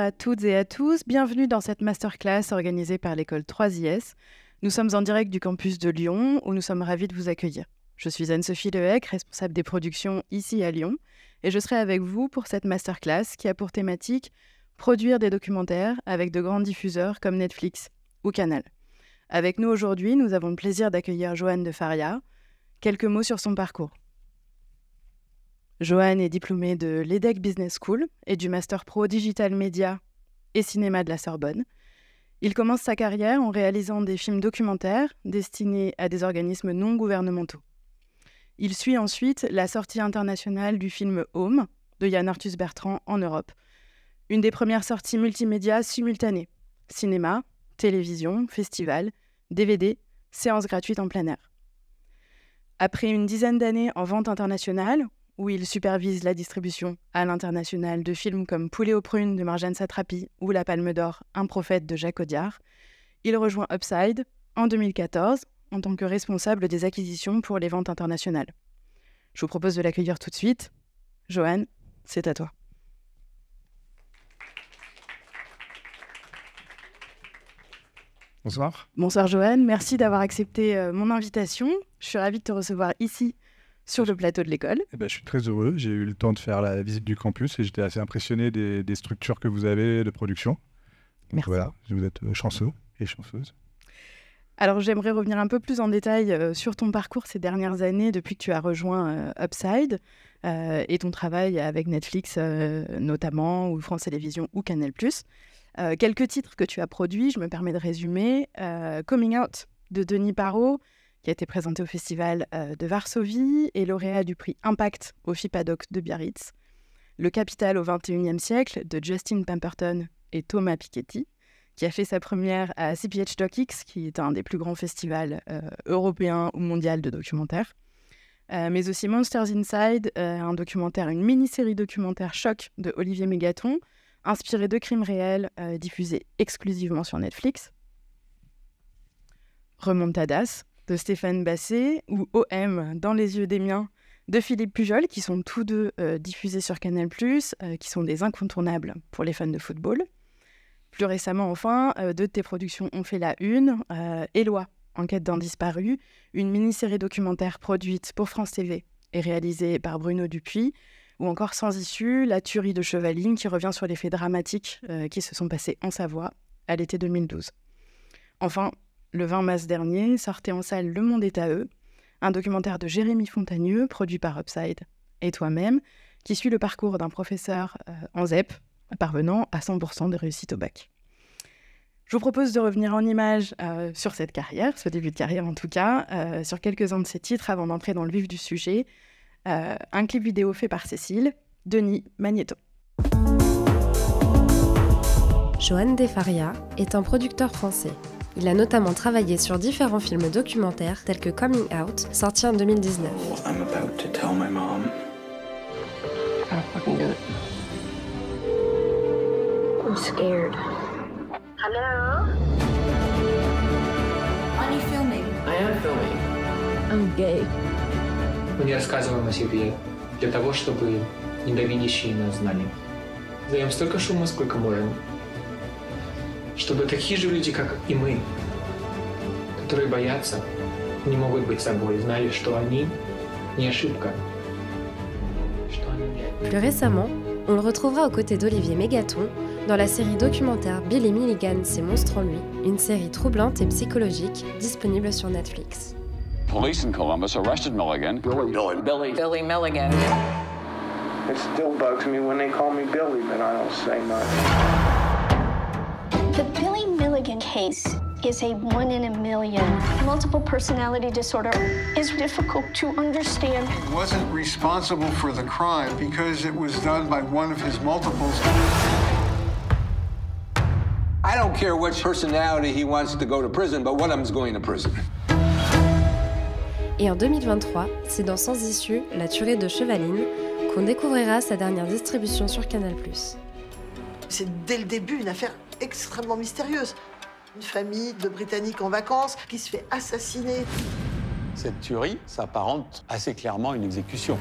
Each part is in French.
à toutes et à tous, bienvenue dans cette masterclass organisée par l'école 3IS. Nous sommes en direct du campus de Lyon où nous sommes ravis de vous accueillir. Je suis Anne-Sophie Lehec, responsable des productions ici à Lyon, et je serai avec vous pour cette masterclass qui a pour thématique produire des documentaires avec de grands diffuseurs comme Netflix ou Canal. Avec nous aujourd'hui, nous avons le plaisir d'accueillir Joanne de Faria. Quelques mots sur son parcours. Joanne est diplômée de l'EDHEC Business School et du Master Pro Digital Media et Cinéma de la Sorbonne. Il commence sa carrière en réalisant des films documentaires destinés à des organismes non gouvernementaux. Il suit ensuite la sortie internationale du film Home de Yann Arthus Bertrand en Europe. Une des premières sorties multimédia simultanées. Cinéma, télévision, festival, DVD, séances gratuites en plein air. Après une dizaine d'années en vente internationale, où il supervise la distribution à l'international de films comme Poulet aux prunes de Marjane Satrapi ou La Palme d'Or, Un prophète de Jacques Audiard, il rejoint Upside en 2014 en tant que responsable des acquisitions pour les ventes internationales. Je vous propose de l'accueillir tout de suite. Joanne, c'est à toi. Bonsoir. Bonsoir Joanne, merci d'avoir accepté mon invitation. Je suis ravie de te recevoir ici, sur le plateau de l'école. Je suis très heureux. J'ai eu le temps de faire la visite du campus et j'étais assez impressionné des structures que vous avez de production. Donc merci. Voilà, vous êtes chanceux et chanceuse. Alors j'aimerais revenir un peu plus en détail sur ton parcours ces dernières années depuis que tu as rejoint Upside et ton travail avec Netflix notamment, ou France Télévisions ou Canal+. Quelques titres que tu as produits, je me permets de résumer. Coming Out de Denis Parot, qui a été présenté au Festival de Varsovie et lauréat du prix Impact au FIPADOC de Biarritz. Le Capital au XXIe siècle de Justin Pemberton et Thomas Piketty, qui a fait sa première à CPH DocX, qui est un des plus grands festivals européens ou mondiaux de documentaires. Mais aussi Monsters Inside, un documentaire, une mini-série documentaire choc de Olivier Mégaton, inspiré de crimes réels, diffusé exclusivement sur Netflix. Remontadas de Stéphane Basset ou OM dans les yeux des miens de Philippe Pujol, qui sont tous deux diffusés sur Canal+, qui sont des incontournables pour les fans de football. Plus récemment, enfin, deux de tes productions ont fait la une. Éloi, enquête d'un disparu, une mini-série documentaire produite pour France TV et réalisée par Bruno Dupuis, ou encore Sans issue, la tuerie de Chevaline, qui revient sur les faits dramatiques qui se sont passés en Savoie à l'été 2012. Enfin, le 20 mars dernier, sortait en salle Le Monde est à eux, un documentaire de Jérémy Fontagneux, produit par Upside et toi-même, qui suit le parcours d'un professeur en ZEP, parvenant à 100% de réussite au bac. Je vous propose de revenir en images sur cette carrière, ce début de carrière en tout cas, sur quelques-uns de ces titres avant d'entrer dans le vif du sujet. Un clip vidéo fait par Cécile, Denis Magnéto. Joanne de Faria est un producteur français. Il a notamment travaillé sur différents films documentaires tels que Coming Out, sorti en 2019. I'm about to tell my mom. I'll fucking do it. I'm scared. Hello? Are you filming? I am filming. I'm gay. Мы не рассказываем о себе для того, чтобы недовидящие нас знали. Даем столько шума, сколько можем. Чтобы такие же люди, как и мы, которые боятся, не могут быть собой, знали, что они не ошибка. Что они не... Plus récemment, on le retrouvera aux côtés d'Olivier Mégaton dans la série documentaire Billy Milligan, ses monstres en lui, une série troublante et psychologique disponible sur Netflix. Police in Columbus arrested Milligan. Billy Milligan. It still bugs me when they call me Billy, but I don't say much. The Billy Milligan case is a 1 in a million. Multiple personality disorder is difficult to understand. He wasn't responsible for the crime because it was done by one of his multiples. I don't care which personality he wants to go to prison, but one of them's going to prison. Et en 2023, c'est dans Sans issue, la tuerie de Chevaline, qu'on découvrira sa dernière distribution sur Canal+. C'est dès le début une affaire extrêmement mystérieuse. Une famille de Britanniques en vacances qui se fait assassiner. Cette tuerie s'apparente assez clairement à une exécution.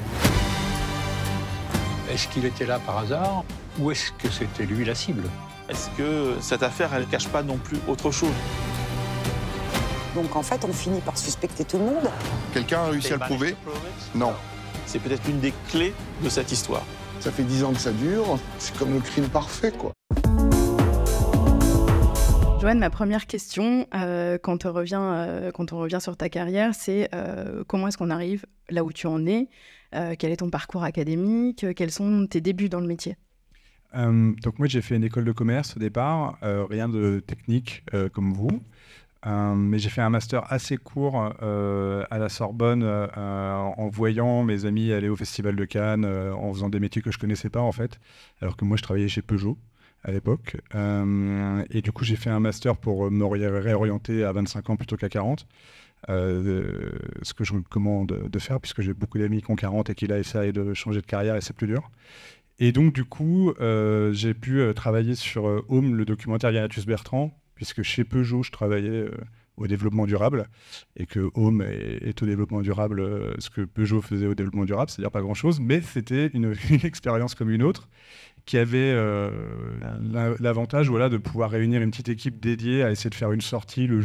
Est-ce qu'il était là par hasard ou est-ce que c'était lui la cible? Est-ce que cette affaire, elle ne cache pas non plus autre chose? Donc en fait, on finit par suspecter tout le monde. Quelqu'un a réussi à le prouver? Non. C'est peut-être une des clés de cette histoire. Ça fait 10 ans que ça dure, c'est comme le crime parfait, quoi. Joanne, ma première question, quand on revient sur ta carrière, c'est comment est-ce qu'on arrive là où tu en es? Quel est ton parcours académique? Quels sont tes débuts dans le métier? Donc moi, j'ai fait une école de commerce au départ, rien de technique comme vous. Mais j'ai fait un master assez court à la Sorbonne en voyant mes amis aller au Festival de Cannes, en faisant des métiers que je ne connaissais pas en fait, alors que moi je travaillais chez Peugeot à l'époque. Et du coup j'ai fait un master pour me réorienter à 25 ans plutôt qu'à 40, ce que je recommande de faire puisque j'ai beaucoup d'amis qui ont 40 et qui là essayent de changer de carrière et c'est plus dur. Et donc du coup j'ai pu travailler sur Home, le documentaire Yannatus Bertrand, puisque chez Peugeot, je travaillais au développement durable, et que Home est au développement durable, ce que Peugeot faisait au développement durable, c'est-à-dire pas grand-chose, mais c'était une expérience comme une autre, qui avait l'avantage de pouvoir réunir une petite équipe dédiée à essayer de faire une sortie le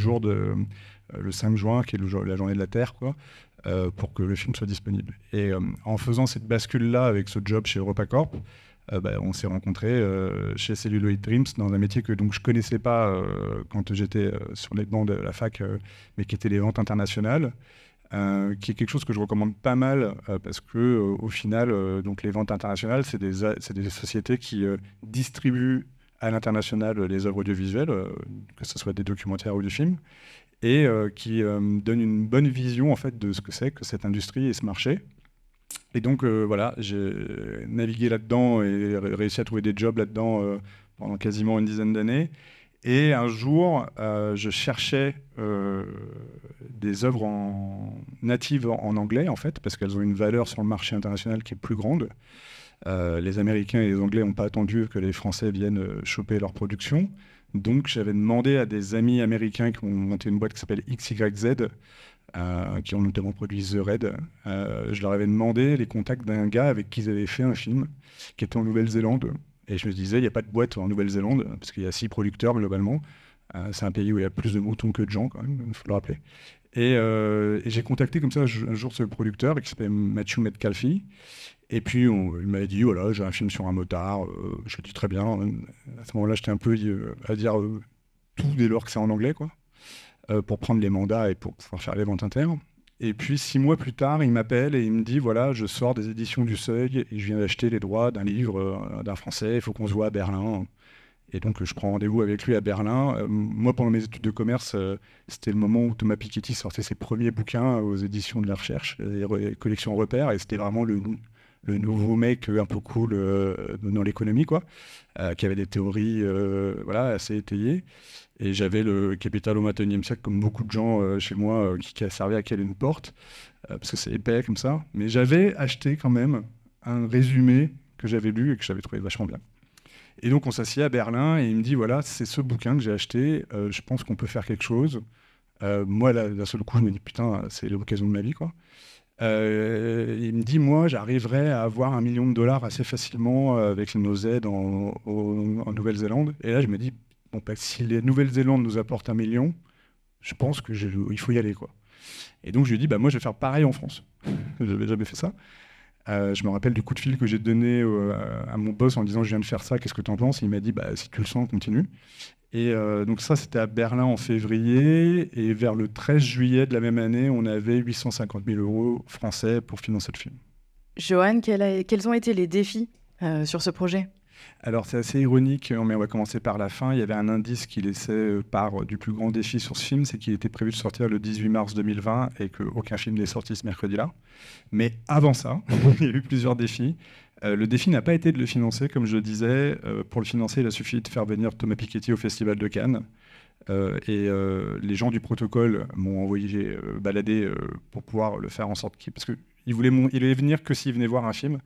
5 juin, qui est la journée de la Terre, quoi, pour que le film soit disponible. Et en faisant cette bascule-là avec ce job chez EuropaCorp, on s'est rencontrés chez Celluloid Dreams dans un métier que donc, je ne connaissais pas quand j'étais sur les bancs de la fac, mais qui était les ventes internationales, qui est quelque chose que je recommande pas mal parce que au final, donc les ventes internationales, c'est des sociétés qui distribuent à l'international les œuvres audiovisuelles, que ce soit des documentaires ou des films, et qui donnent une bonne vision en fait, de ce que c'est que cette industrie et ce marché. Et donc, j'ai navigué là-dedans et réussi à trouver des jobs là-dedans pendant quasiment une dizaine d'années. Et un jour, je cherchais des œuvres natives en anglais, en fait, parce qu'elles ont une valeur sur le marché international qui est plus grande. Les Américains et les Anglais n'ont pas attendu que les Français viennent choper leur production. Donc, j'avais demandé à des amis américains qui ont monté une boîte qui s'appelle XYZ, qui ont notamment produit The Raid. Je leur avais demandé les contacts d'un gars avec qui ils avaient fait un film, qui était en Nouvelle-Zélande. Et je me disais, il n'y a pas de boîte en Nouvelle-Zélande, parce qu'il y a 6 producteurs globalement. C'est un pays où il y a plus de moutons que de gens, quand même, il faut le rappeler. Et j'ai contacté comme ça un jour ce producteur, qui s'appelle Matthew Metcalfe. Et puis, il m'avait dit, voilà, j'ai un film sur un motard. Je lui ai dit, très bien. À ce moment-là, j'étais un peu à dire tout dès lors que c'est en anglais, quoi. Pour prendre les mandats et pour pouvoir faire les ventes internes. Et puis 6 mois plus tard, il m'appelle et il me dit, voilà, je sors des éditions du Seuil et je viens d'acheter les droits d'un livre d'un Français, il faut qu'on se voit à Berlin. Et donc je prends rendez-vous avec lui à Berlin. Moi, pendant mes études de commerce, c'était le moment où Thomas Piketty sortait ses premiers bouquins aux éditions de la Recherche, les collections Repères, et c'était vraiment le nouveau mec un peu cool dans l'économie, quoi, qui avait des théories assez étayées. Et j'avais le Capital au XXIe siècle, comme beaucoup de gens chez moi, qui a servi à caler une porte, parce que c'est épais comme ça. Mais j'avais acheté quand même un résumé que j'avais lu et que j'avais trouvé vachement bien. Et donc on s'assied à Berlin et il me dit, voilà, c'est ce bouquin que j'ai acheté, je pense qu'on peut faire quelque chose. Moi, d'un seul coup, je me dis, putain, c'est l'occasion de ma vie, quoi. Il me dit, moi, j'arriverais à avoir $1 million assez facilement avec nos aides en Nouvelle-Zélande. Et là, je me dis, bon, si les Nouvelle-Zélande nous apportent $1 million, je pense qu'il faut y aller, quoi. Et donc, je lui ai dit, moi, je vais faire pareil en France. Je n'avais jamais fait ça. Je me rappelle du coup de fil que j'ai donné à mon boss en disant, je viens de faire ça, qu'est-ce que tu en penses? Il m'a dit, si tu le sens, continue. Et donc ça, c'était à Berlin en février. Et vers le 13 juillet de la même année, on avait 850 000 € français pour financer le film. Joanne, quels ont été les défis sur ce projet? Alors c'est assez ironique, mais on va commencer par la fin. Il y avait un indice qui laissait part du plus grand défi sur ce film, c'est qu'il était prévu de sortir le 18 mars 2020 et qu'aucun film n'est sorti ce mercredi-là. Mais avant ça, il y a eu plusieurs défis. Le défi n'a pas été de le financer, comme je le disais. Pour le financer, il a suffi de faire venir Thomas Piketty au Festival de Cannes. Les gens du protocole m'ont envoyé balader pour pouvoir le faire en sorte parce qu'il allait venir que s'il venait voir un film.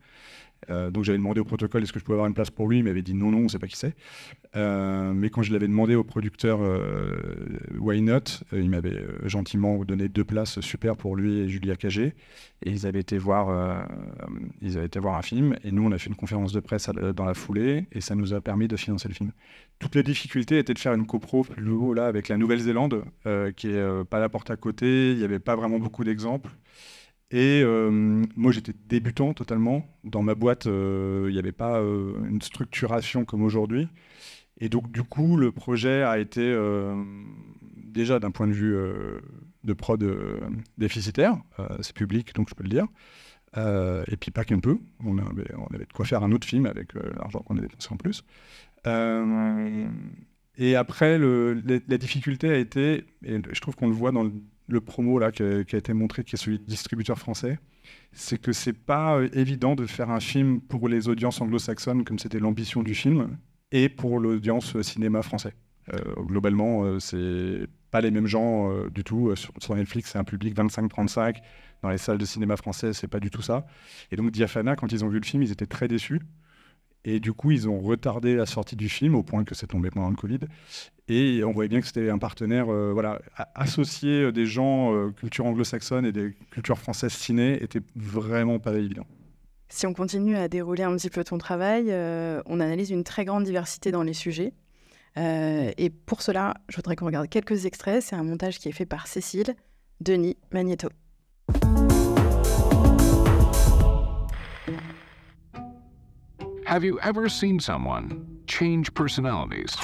Donc j'avais demandé au protocole est-ce que je pouvais avoir une place pour lui, il m'avait dit non, on ne sait pas qui c'est. Mais quand je l'avais demandé au producteur Why Not, il m'avait gentiment donné 2 places super pour lui et Julia Cagé. Et ils avaient été voir un film. Et nous, on a fait une conférence de presse dans la foulée. Et ça nous a permis de financer le film. Toute la difficulté était de faire une copro plus haut là, avec la Nouvelle-Zélande, qui est pas la porte à côté. Il n'y avait pas vraiment beaucoup d'exemples. Et moi, j'étais débutant totalement. Dans ma boîte, il n'y avait pas une structuration comme aujourd'hui. Et donc, du coup, le projet a été déjà d'un point de vue de prod déficitaire. C'est public, donc je peux le dire. Et puis pas qu'un peu. On avait de quoi faire un autre film avec l'argent qu'on a dépensé en plus. Et après, la difficulté a été, et je trouve qu'on le voit dans le promo là, qui a été montré, qui est celui du distributeur français, c'est que c'est pas évident de faire un film pour les audiences anglo-saxonnes, comme c'était l'ambition du film, et pour l'audience cinéma français. Globalement, c'est pas les mêmes gens du tout. Sur Netflix, c'est un public 25-35. Dans les salles de cinéma français, c'est pas du tout ça. Et donc Diafana, quand ils ont vu le film, ils étaient très déçus. Et du coup, ils ont retardé la sortie du film au point que c'est tombé pendant le Covid. Et on voyait bien que c'était un partenaire, associer des gens culture anglo-saxonne et des cultures françaises ciné était vraiment pas évident. Si on continue à dérouler un petit peu ton travail, on analyse une très grande diversité dans les sujets. Et pour cela, je voudrais qu'on regarde quelques extraits. C'est un montage qui est fait par Cécile, Denis, Magneto. Have you ever seen someone change personalities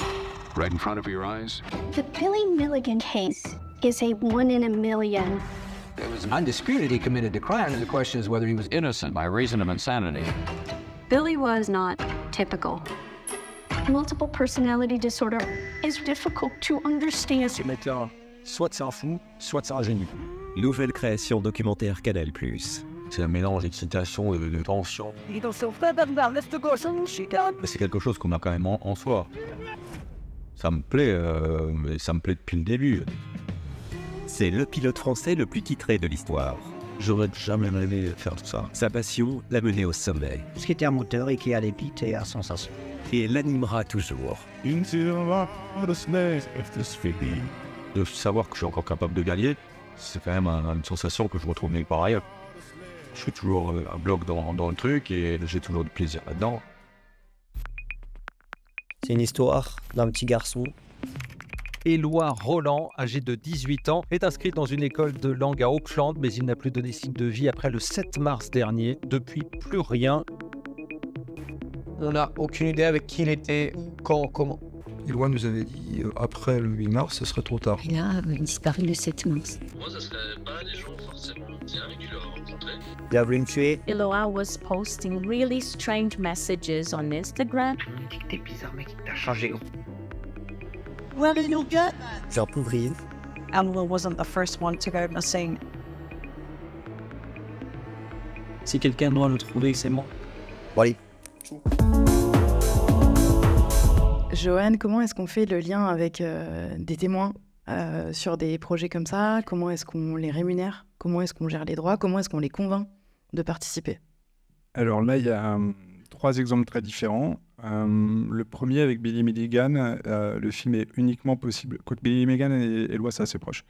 right in front of your eyes? The Billy Milligan case is a 1 in a million. It was undisputed he committed a crime, and the question is whether he was innocent by reason of insanity. Billy was not typical. Multiple personality disorder is difficult to understand. Ce mec-là, soit c'est un fou, soit c'est un génie. Nouvelle création documentaire Canal+. C'est un mélange d'excitation et de tension. C'est quelque chose qu'on a quand même en soi. Ça me plaît, ça me plaît depuis le début. C'est le pilote français le plus titré de l'histoire. J'aurais jamais rêvé faire tout ça. Sa passion l'a mené au sommet. Ce qui était un moteur et qui allait vite et à sensation. Et l'animera toujours. De savoir que je suis encore capable de gagner, c'est quand même une sensation que je retrouve nulle part ailleurs. Je suis toujours un bloc dans le truc et j'ai toujours du plaisir là-dedans. C'est une histoire d'un petit garçon. Éloi Roland, âgé de 18 ans, est inscrit dans une école de langue à Auckland, mais il n'a plus donné signe de vie après le 7 mars dernier. Depuis, plus rien. On n'a aucune idée avec qui il était, quand, comment. Éloi nous avait dit après le 8 mars, ce serait trop tard. Il a disparu le 7 mars. Moi, ça serait pas des gens forcément bien avec qui le rencontrer. Il a voulu me tuer. Éloi was posting really strange messages on Instagram. T'es bizarre, mec, t'as changé. Where did you get? Jean Pouvrier. Elwa wasn't the first one to go missing. Si quelqu'un doit le trouver, c'est moi. Bon, allez. Joanne, comment est-ce qu'on fait le lien avec des témoins sur des projets comme ça? Comment est-ce qu'on les rémunère? Comment est-ce qu'on gère les droits? Comment est-ce qu'on les convainc de participer? Alors là, il y a 3 exemples très différents. Le premier avec Billy Milligan, le film est uniquement possible. Quoique Billy Milligan et Éloi, c'est assez proche.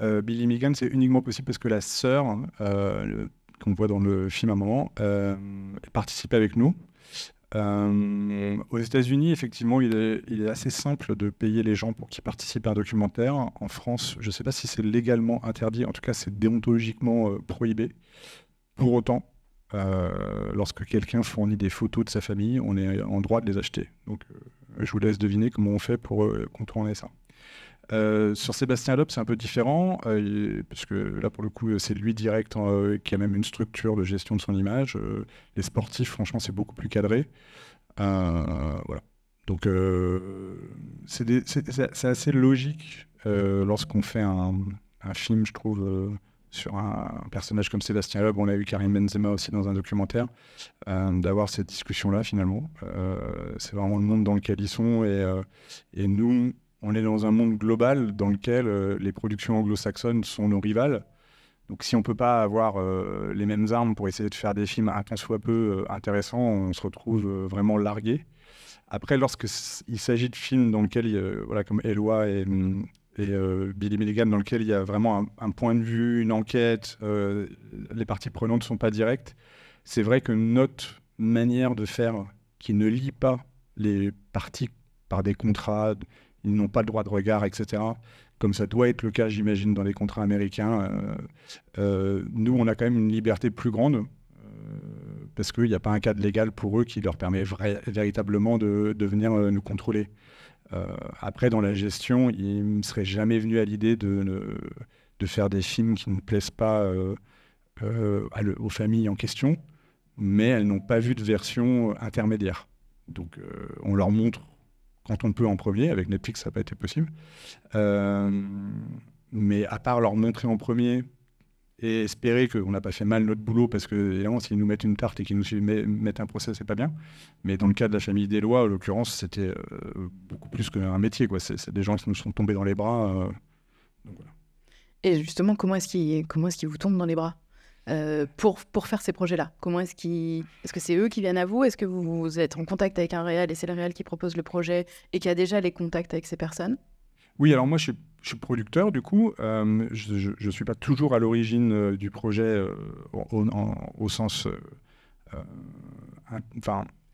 Billy Milligan, c'est uniquement possible parce que la sœur, qu'on voit dans le film à un moment, participe avec nous. Aux États-Unis, effectivement, il est assez simple de payer les gens pour qu'ils participent à un documentaire. En France, je ne sais pas si c'est légalement interdit, en tout cas, c'est déontologiquement prohibé. Pour autant, lorsque quelqu'un fournit des photos de sa famille, on est en droit de les acheter. Donc, je vous laisse deviner comment on fait pour contourner ça. Sur Sébastien Loeb, c'est un peu différent, parce que là, pour le coup, c'est lui direct qui a même une structure de gestion de son image. Les sportifs, franchement, c'est beaucoup plus cadré. Voilà. Donc, c'est assez logique lorsqu'on fait un film, je trouve, sur un personnage comme Sébastien Loeb. On a eu Karim Benzema aussi dans un documentaire, d'avoir cette discussion-là, finalement. C'est vraiment le monde dans lequel ils sont, et nous... On est dans un monde global dans lequel les productions anglo-saxonnes sont nos rivales. Donc si on ne peut pas avoir les mêmes armes pour essayer de faire des films un tant soit peu intéressants, on se retrouve vraiment largué. Après, lorsqu'il s'agit de films dans lesquels, voilà, comme Eloi et Billy Milligan, dans lequel il y a vraiment un point de vue, une enquête, les parties prenantes ne sont pas directes, c'est vrai que notre manière de faire, qui ne lie pas les parties par des contrats, ils n'ont pas le droit de regard, etc., comme ça doit être le cas, j'imagine, dans les contrats américains, nous, on a quand même une liberté plus grande, parce qu'il n'y a pas un cadre légal pour eux qui leur permet véritablement de venir nous contrôler. Après, dans la gestion, il ne me serait jamais venu à l'idée de faire des films qui ne plaisent pas aux familles en question, mais elles n'ont pas vu de version intermédiaire. Donc, on leur montre quand on peut en premier. Avec Netflix, ça n'a pas été possible. Mais à part leur montrer en premier et espérer qu'on n'a pas fait mal notre boulot, parce que évidemment, s'ils nous mettent une tarte et qu'ils nous mettent un procès, c'est pas bien. Mais dans le cas de la famille Deslois, en l'occurrence, c'était beaucoup plus qu'un métier, quoi. C'est des gens qui nous sont tombés dans les bras. Donc voilà. Et justement, comment est-ce qu'ils vous tombent dans les bras pour faire ces projets-là? Est-ce que c'est eux qui viennent à vous? Est-ce que vous êtes en contact avec un réal et c'est le réal qui propose le projet et qui a déjà les contacts avec ces personnes? Oui, alors moi, je suis producteur, du coup. Je ne suis pas toujours à l'origine du projet au sens...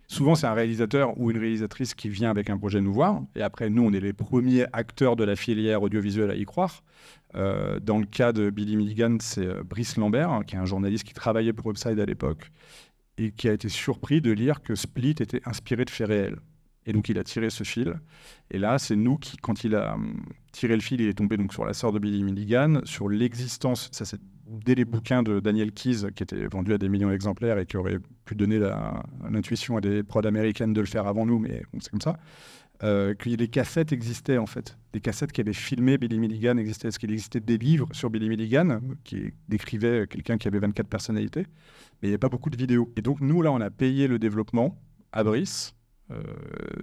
souvent, c'est un réalisateur ou une réalisatrice qui vient avec un projet nous voir. Et après, nous, on est les premiers acteurs de la filière audiovisuelle à y croire. Dans le cas de Billy Milligan, c'est Brice Lambert, qui est un journaliste qui travaillait pour Upside à l'époque et qui a été surpris de lire que Split était inspiré de faits réels. Et donc, il a tiré ce fil. Et là, c'est nous qui, quand il a tiré le fil, il est tombé donc sur la sœur de Billy Milligan, sur l'existence, ça c'est dès les bouquins de Daniel Keyes, qui étaient vendus à des millions d'exemplaires et qui auraient pu donner l'intuition à des prods américaines de le faire avant nous, mais bon, c'est comme ça, que les cassettes existaient, en fait. Des cassettes qui avaient filmé Billy Milligan existaient. Est-ce qu'il existait des livres sur Billy Milligan qui décrivaient quelqu'un qui avait 24 personnalités, mais il n'y avait pas beaucoup de vidéos. Et donc, nous, là, on a payé le développement à Brice.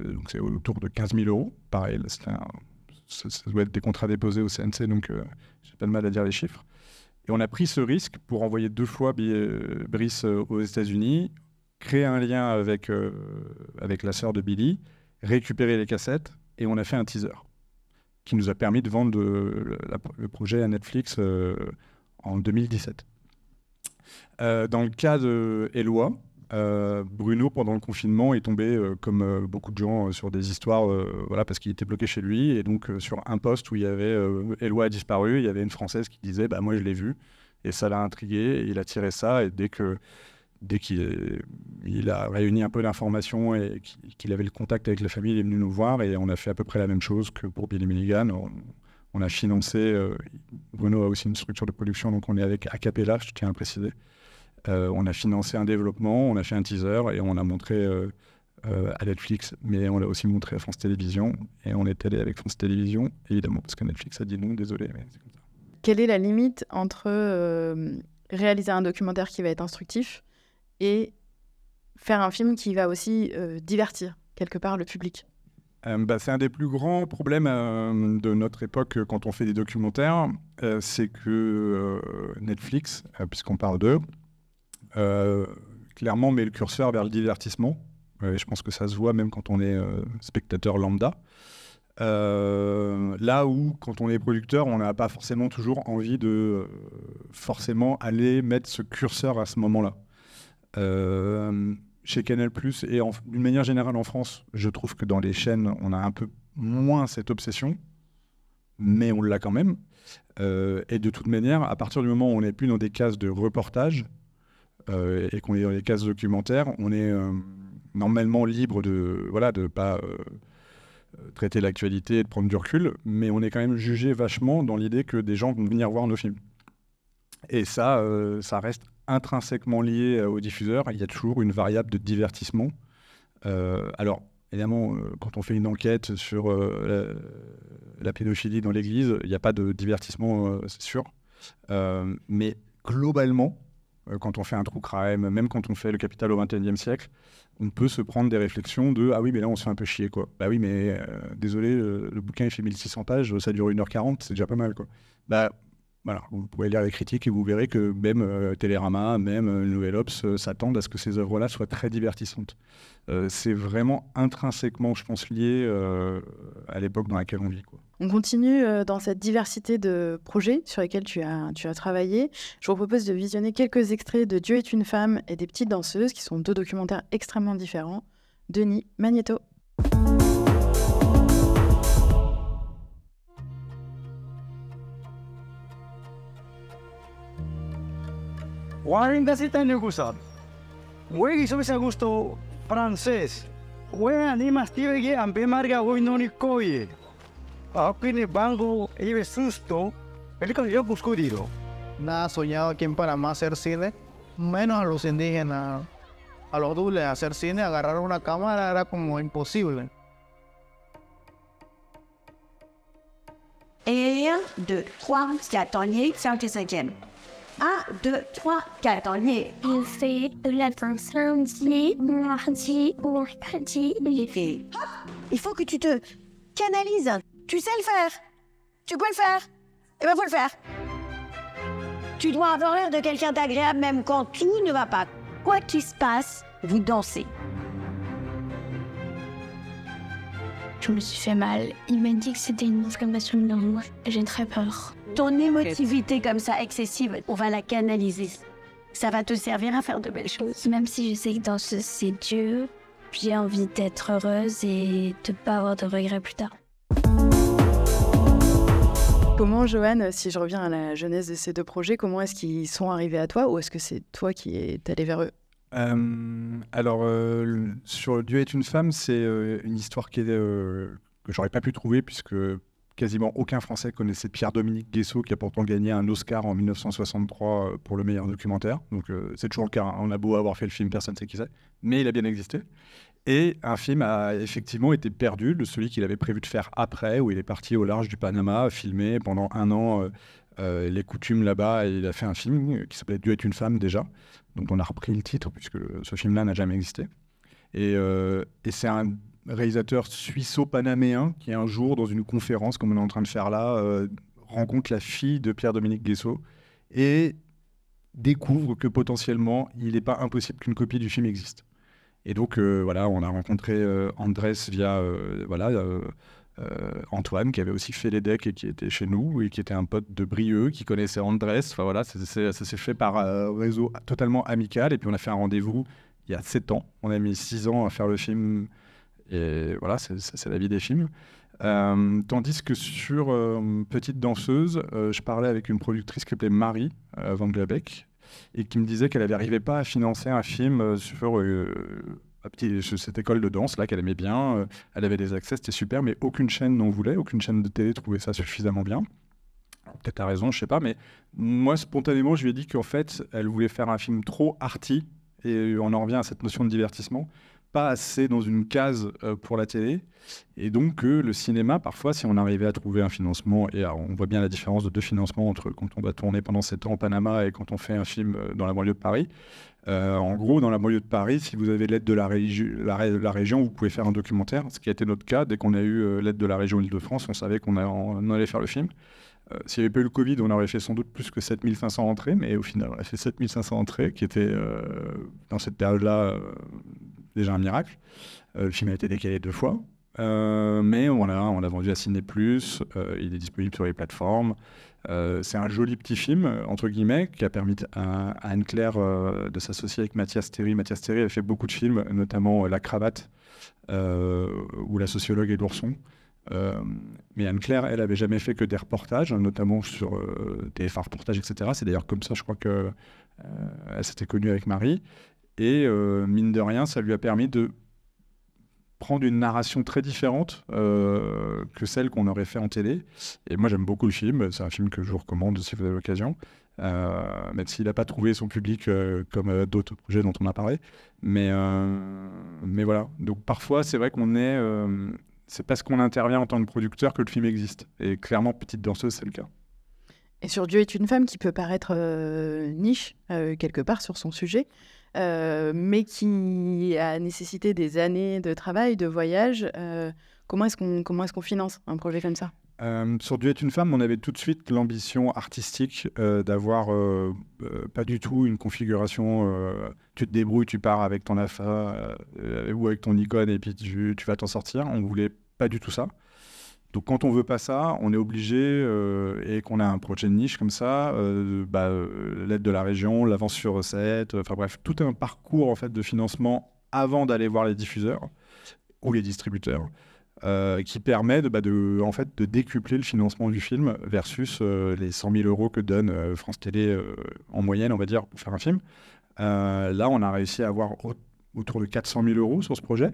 Donc c'est autour de 15 000 €. Pareil, ça doit être des contrats déposés au CNC, donc j'ai pas de mal à dire les chiffres. Et on a pris ce risque pour envoyer 2 fois Brice aux États-Unis, créer un lien avec la sœur de Billy, récupérer les cassettes, et on a fait un teaser qui nous a permis de vendre le projet à Netflix en 2017. Dans le cas de Eloi, Bruno, pendant le confinement, est tombé, comme beaucoup de gens, sur des histoires, voilà, parce qu'il était bloqué chez lui. Et donc, sur un post où il y avait Eloi a disparu, il y avait une Française qui disait bah, « moi, je l'ai vu ». Et ça l'a intrigué, et il a tiré ça. Et dès qu'il a réuni un peu d'informations et qu'il avait le contact avec la famille, il est venu nous voir. Et on a fait à peu près la même chose que pour Billy Milligan. On a financé... Bruno a aussi une structure de production, donc on est avec Acapella, je tiens à préciser. On a financé un développement, on a fait un teaser et on a montré à Netflix, mais on l'a aussi montré à France Télévisions. Et on est allé avec France Télévisions, évidemment, parce que Netflix a dit non, désolé, mais c'est comme ça. Quelle est la limite entre réaliser un documentaire qui va être instructif et faire un film qui va aussi divertir, quelque part, le public? C'est un des plus grands problèmes de notre époque quand on fait des documentaires. C'est que Netflix, puisqu'on parle d'eux, clairement met le curseur vers le divertissement. Je pense que ça se voit même quand on est spectateur lambda. Là où, quand on est producteur, on n'a pas forcément toujours envie de forcément aller mettre ce curseur à ce moment-là. Chez Canal+, et d'une manière générale en France, je trouve que dans les chaînes, on a un peu moins cette obsession, mais on l'a quand même. Et de toute manière, à partir du moment où on n'est plus dans des cases de reportage, et qu'on est dans les cases documentaires, on est normalement libre de ne pas traiter l'actualité et de prendre du recul, mais on est quand même jugé vachement dans l'idée que des gens vont venir voir nos films. Et ça reste intrinsèquement lié aux diffuseurs. Il y a toujours une variable de divertissement. Alors, évidemment, quand on fait une enquête sur la pédophilie dans l'église, il n'y a pas de divertissement, c'est sûr. Mais globalement, quand on fait un true crime, même quand on fait le Capital au XXIe siècle, on peut se prendre des réflexions de « Ah oui, mais là, on se fait un peu chier, quoi. » Bah oui, mais désolé, le bouquin, il fait 1600 pages, ça dure 1h40, c'est déjà pas mal, quoi. Bah, Voilà, vous pouvez lire les critiques et vous verrez que même Télérama, même Nouvelle Obs s'attendent à ce que ces œuvres-là soient très divertissantes. C'est vraiment intrinsèquement, je pense, lié à l'époque dans laquelle on vit, quoi. On continue dans cette diversité de projets sur lesquels tu as travaillé. Je vous propose de visionner quelques extraits de Dieu est une femme et des petites danseuses, qui sont 2 documentaires extrêmement différents. Denis Magnéto. Waring kasi tayo gusap. Wegi sobe sa gusto francés. Wega ni mas tibege ampe marga hoy no ni koye. Aquí ni bango ibe susto. Película yo busco diro. Nada soñado aquí en Panamá hacer cine, menos a los indígenas, a los dules hacer cine, agarrar una cámara era como imposible. 1, 2, 3, 4, 5e. 1, 2, 3, 4. Il fait latin samedi, mardi, mercredi, il fait. Il faut que tu te canalises. Tu sais le faire. Tu peux le faire. Eh bien, faut le faire. Tu dois avoir l'air de quelqu'un d'agréable même quand tout ne va pas. Quoi qu'il se passe, vous dansez. Je me suis fait mal. Il m'a dit que c'était une inflammation de l'angle. J'ai très peur. Ton émotivité comme ça excessive, on va la canaliser. Ça va te servir à faire de belles choses. Même si je sais que dans ce c'est Dieu, j'ai envie d'être heureuse et de ne pas avoir de regrets plus tard. Comment, Joanne, si je reviens à la genèse de ces 2 projets, comment est-ce qu'ils sont arrivés à toi, ou est-ce que c'est toi qui es allé vers eux? Sur Dieu est une femme, c'est une histoire que j'aurais pas pu trouver, puisque quasiment aucun Français connaissait Pierre-Dominique Guessot, qui a pourtant gagné un Oscar en 1963 pour le meilleur documentaire. Donc c'est toujours le cas, hein. On a beau avoir fait le film, personne ne sait qui c'est, mais il a bien existé. Et un film a effectivement été perdu, de celui qu'il avait prévu de faire après, où il est parti au large du Panama, filmer pendant 1 an les coutumes là-bas, et il a fait un film qui s'appelait Dieu est une femme déjà, dont on a repris le titre, puisque ce film-là n'a jamais existé. Et c'est un réalisateur suisso-panaméen qui un jour, dans une conférence comme on est en train de faire là, rencontre la fille de Pierre-Dominique Guessot et découvre que potentiellement il n'est pas impossible qu'une copie du film existe. Et donc voilà, on a rencontré Andrés via Antoine, qui avait aussi fait les decks et qui était chez nous et qui était un pote de Brieux qui connaissait Andrés. Enfin voilà, ça s'est fait par réseau totalement amical, et puis on a fait un rendez-vous il y a 7 ans. On a mis 6 ans à faire le film. Et voilà, c'est la vie des films. Tandis que sur Petite danseuse, je parlais avec une productrice qui s'appelait Marie Van Glabeck, et qui me disait qu'elle n'arrivait pas à financer un film sur cette école de danse là qu'elle aimait bien. Elle avait des accès, c'était super, mais aucune chaîne n'en voulait, aucune chaîne de télé trouvait ça suffisamment bien. Peut-être à raison, je sais pas, mais moi spontanément je lui ai dit qu'en fait elle voulait faire un film trop arty, et on en revient à cette notion de divertissement, pas assez dans une case pour la télé, et donc le cinéma, parfois, si on arrivait à trouver un financement, et on voit bien la différence de 2 financements entre quand on va tourner pendant 7 ans au Panama et quand on fait un film dans la banlieue de Paris. En gros, dans la banlieue de Paris, si vous avez l'aide de la région, vous pouvez faire un documentaire, ce qui a été notre cas. Dès qu'on a eu l'aide de la région Île-de-France, on savait qu'on allait faire le film. S'il n'y avait pas eu le Covid, on aurait fait sans doute plus que 7500 entrées, mais au final, on a fait 7500 entrées, qui étaient, dans cette période-là, déjà un miracle. Le film a été décalé 2 fois, mais voilà, on l'a vendu à Ciné+, il est disponible sur les plateformes. C'est un joli petit film, entre guillemets, qui a permis à Anne-Claire de s'associer avec Mathias Théry. Mathias Théry a fait beaucoup de films, notamment La Cravate ou La sociologue et l'ourson. Mais Anne-Claire, elle avait jamais fait que des reportages, notamment sur TF1 Reportages, etc. C'est d'ailleurs comme ça, je crois qu'elle s'était connue avec Marie. Et mine de rien, ça lui a permis de prendre une narration très différente que celle qu'on aurait fait en télé. Et moi, j'aime beaucoup le film. C'est un film que je vous recommande si vous avez l'occasion. Même s'il n'a pas trouvé son public comme d'autres projets dont on a parlé. Mais voilà. Donc parfois, c'est vrai qu'on est... c'est parce qu'on intervient en tant que producteur que le film existe. Et clairement, Petite danseuse, c'est le cas. Et sur Dieu est une femme, qui peut paraître niche quelque part sur son sujet, mais qui a nécessité des années de travail, de voyage. Comment est-ce qu'on finance un projet comme ça ? Sur Duet une femme, on avait tout de suite l'ambition artistique d'avoir pas du tout une configuration tu te débrouilles, tu pars avec ton AFA ou avec ton Nikon et puis tu vas t'en sortir. On voulait pas du tout ça. Donc quand on veut pas ça, on est obligé, et qu'on a un projet de niche comme ça, l'aide de la région, l'avance sur recette, enfin bref, tout un parcours en fait, de financement avant d'aller voir les diffuseurs ou les distributeurs. Qui permet de décupler le financement du film versus les 100 000 € que donne France Télé en moyenne, on va dire, pour faire un film. Là, on a réussi à avoir autour de 400 000 € sur ce projet,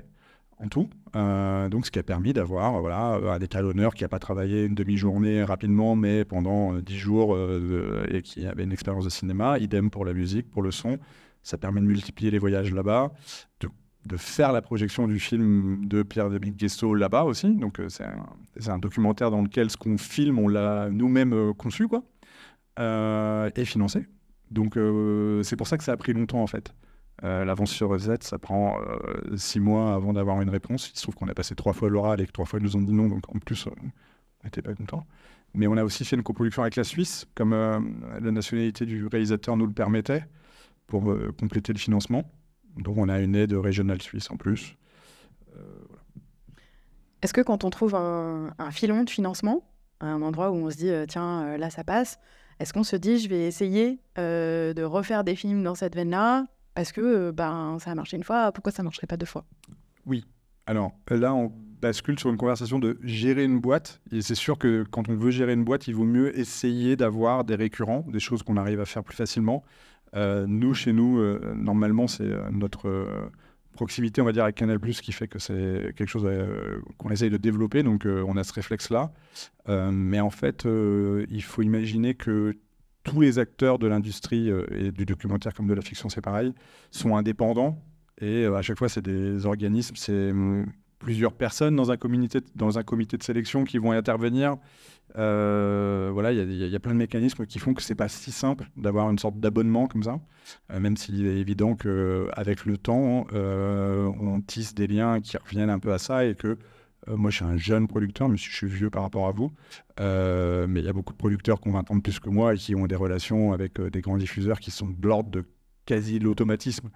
en tout. Donc, ce qui a permis d'avoir un étalonneur qui n'a pas travaillé une demi-journée rapidement, mais pendant 10 jours, et qui avait une expérience de cinéma. Idem pour la musique, pour le son. Ça permet de multiplier les voyages là-bas, de faire la projection du film de Pierre-Dominique Guestot là-bas aussi. Donc, c'est un documentaire dans lequel ce qu'on filme, on l'a nous-mêmes conçu, quoi, et financé. Donc, c'est pour ça que ça a pris longtemps, en fait. L'avance sur recette, ça prend 6 mois avant d'avoir une réponse. Il se trouve qu'on a passé 3 fois l'oral et que 3 fois ils nous ont dit non, donc en plus, on n'était pas contents. Mais on a aussi fait une coproduction avec la Suisse, comme la nationalité du réalisateur nous le permettait, pour compléter le financement. Donc, on a une aide régionale suisse en plus. Voilà. Est-ce que quand on trouve un filon de financement, un endroit où on se dit tiens, là ça passe, est-ce qu'on se dit je vais essayer de refaire des films dans cette veine-là parce que ça a marché une fois, pourquoi ça ne marcherait pas 2 fois? Oui. Alors là, on bascule sur une conversation de gérer une boîte. Et c'est sûr que quand on veut gérer une boîte, il vaut mieux essayer d'avoir des récurrents, des choses qu'on arrive à faire plus facilement. Chez nous, normalement, c'est notre proximité, on va dire, avec Canal+, qui fait que c'est quelque chose qu'on essaye de développer. Donc, on a ce réflexe-là. Mais en fait, il faut imaginer que tous les acteurs de l'industrie et du documentaire comme de la fiction, c'est pareil, sont indépendants. Et à chaque fois, c'est des organismes, c'est plusieurs personnes dans un comité de sélection qui vont intervenir. Il y a plein de mécanismes qui font que c'est pas si simple d'avoir une sorte d'abonnement comme ça, même s'il est évident qu'avec le temps, on tisse des liens qui reviennent un peu à ça et que moi, je suis un jeune producteur, même si je suis vieux par rapport à vous, mais il y a beaucoup de producteurs qui ont 20 ans de plus que moi et qui ont des relations avec des grands diffuseurs qui sont de l'ordre de quasi l'automatisme.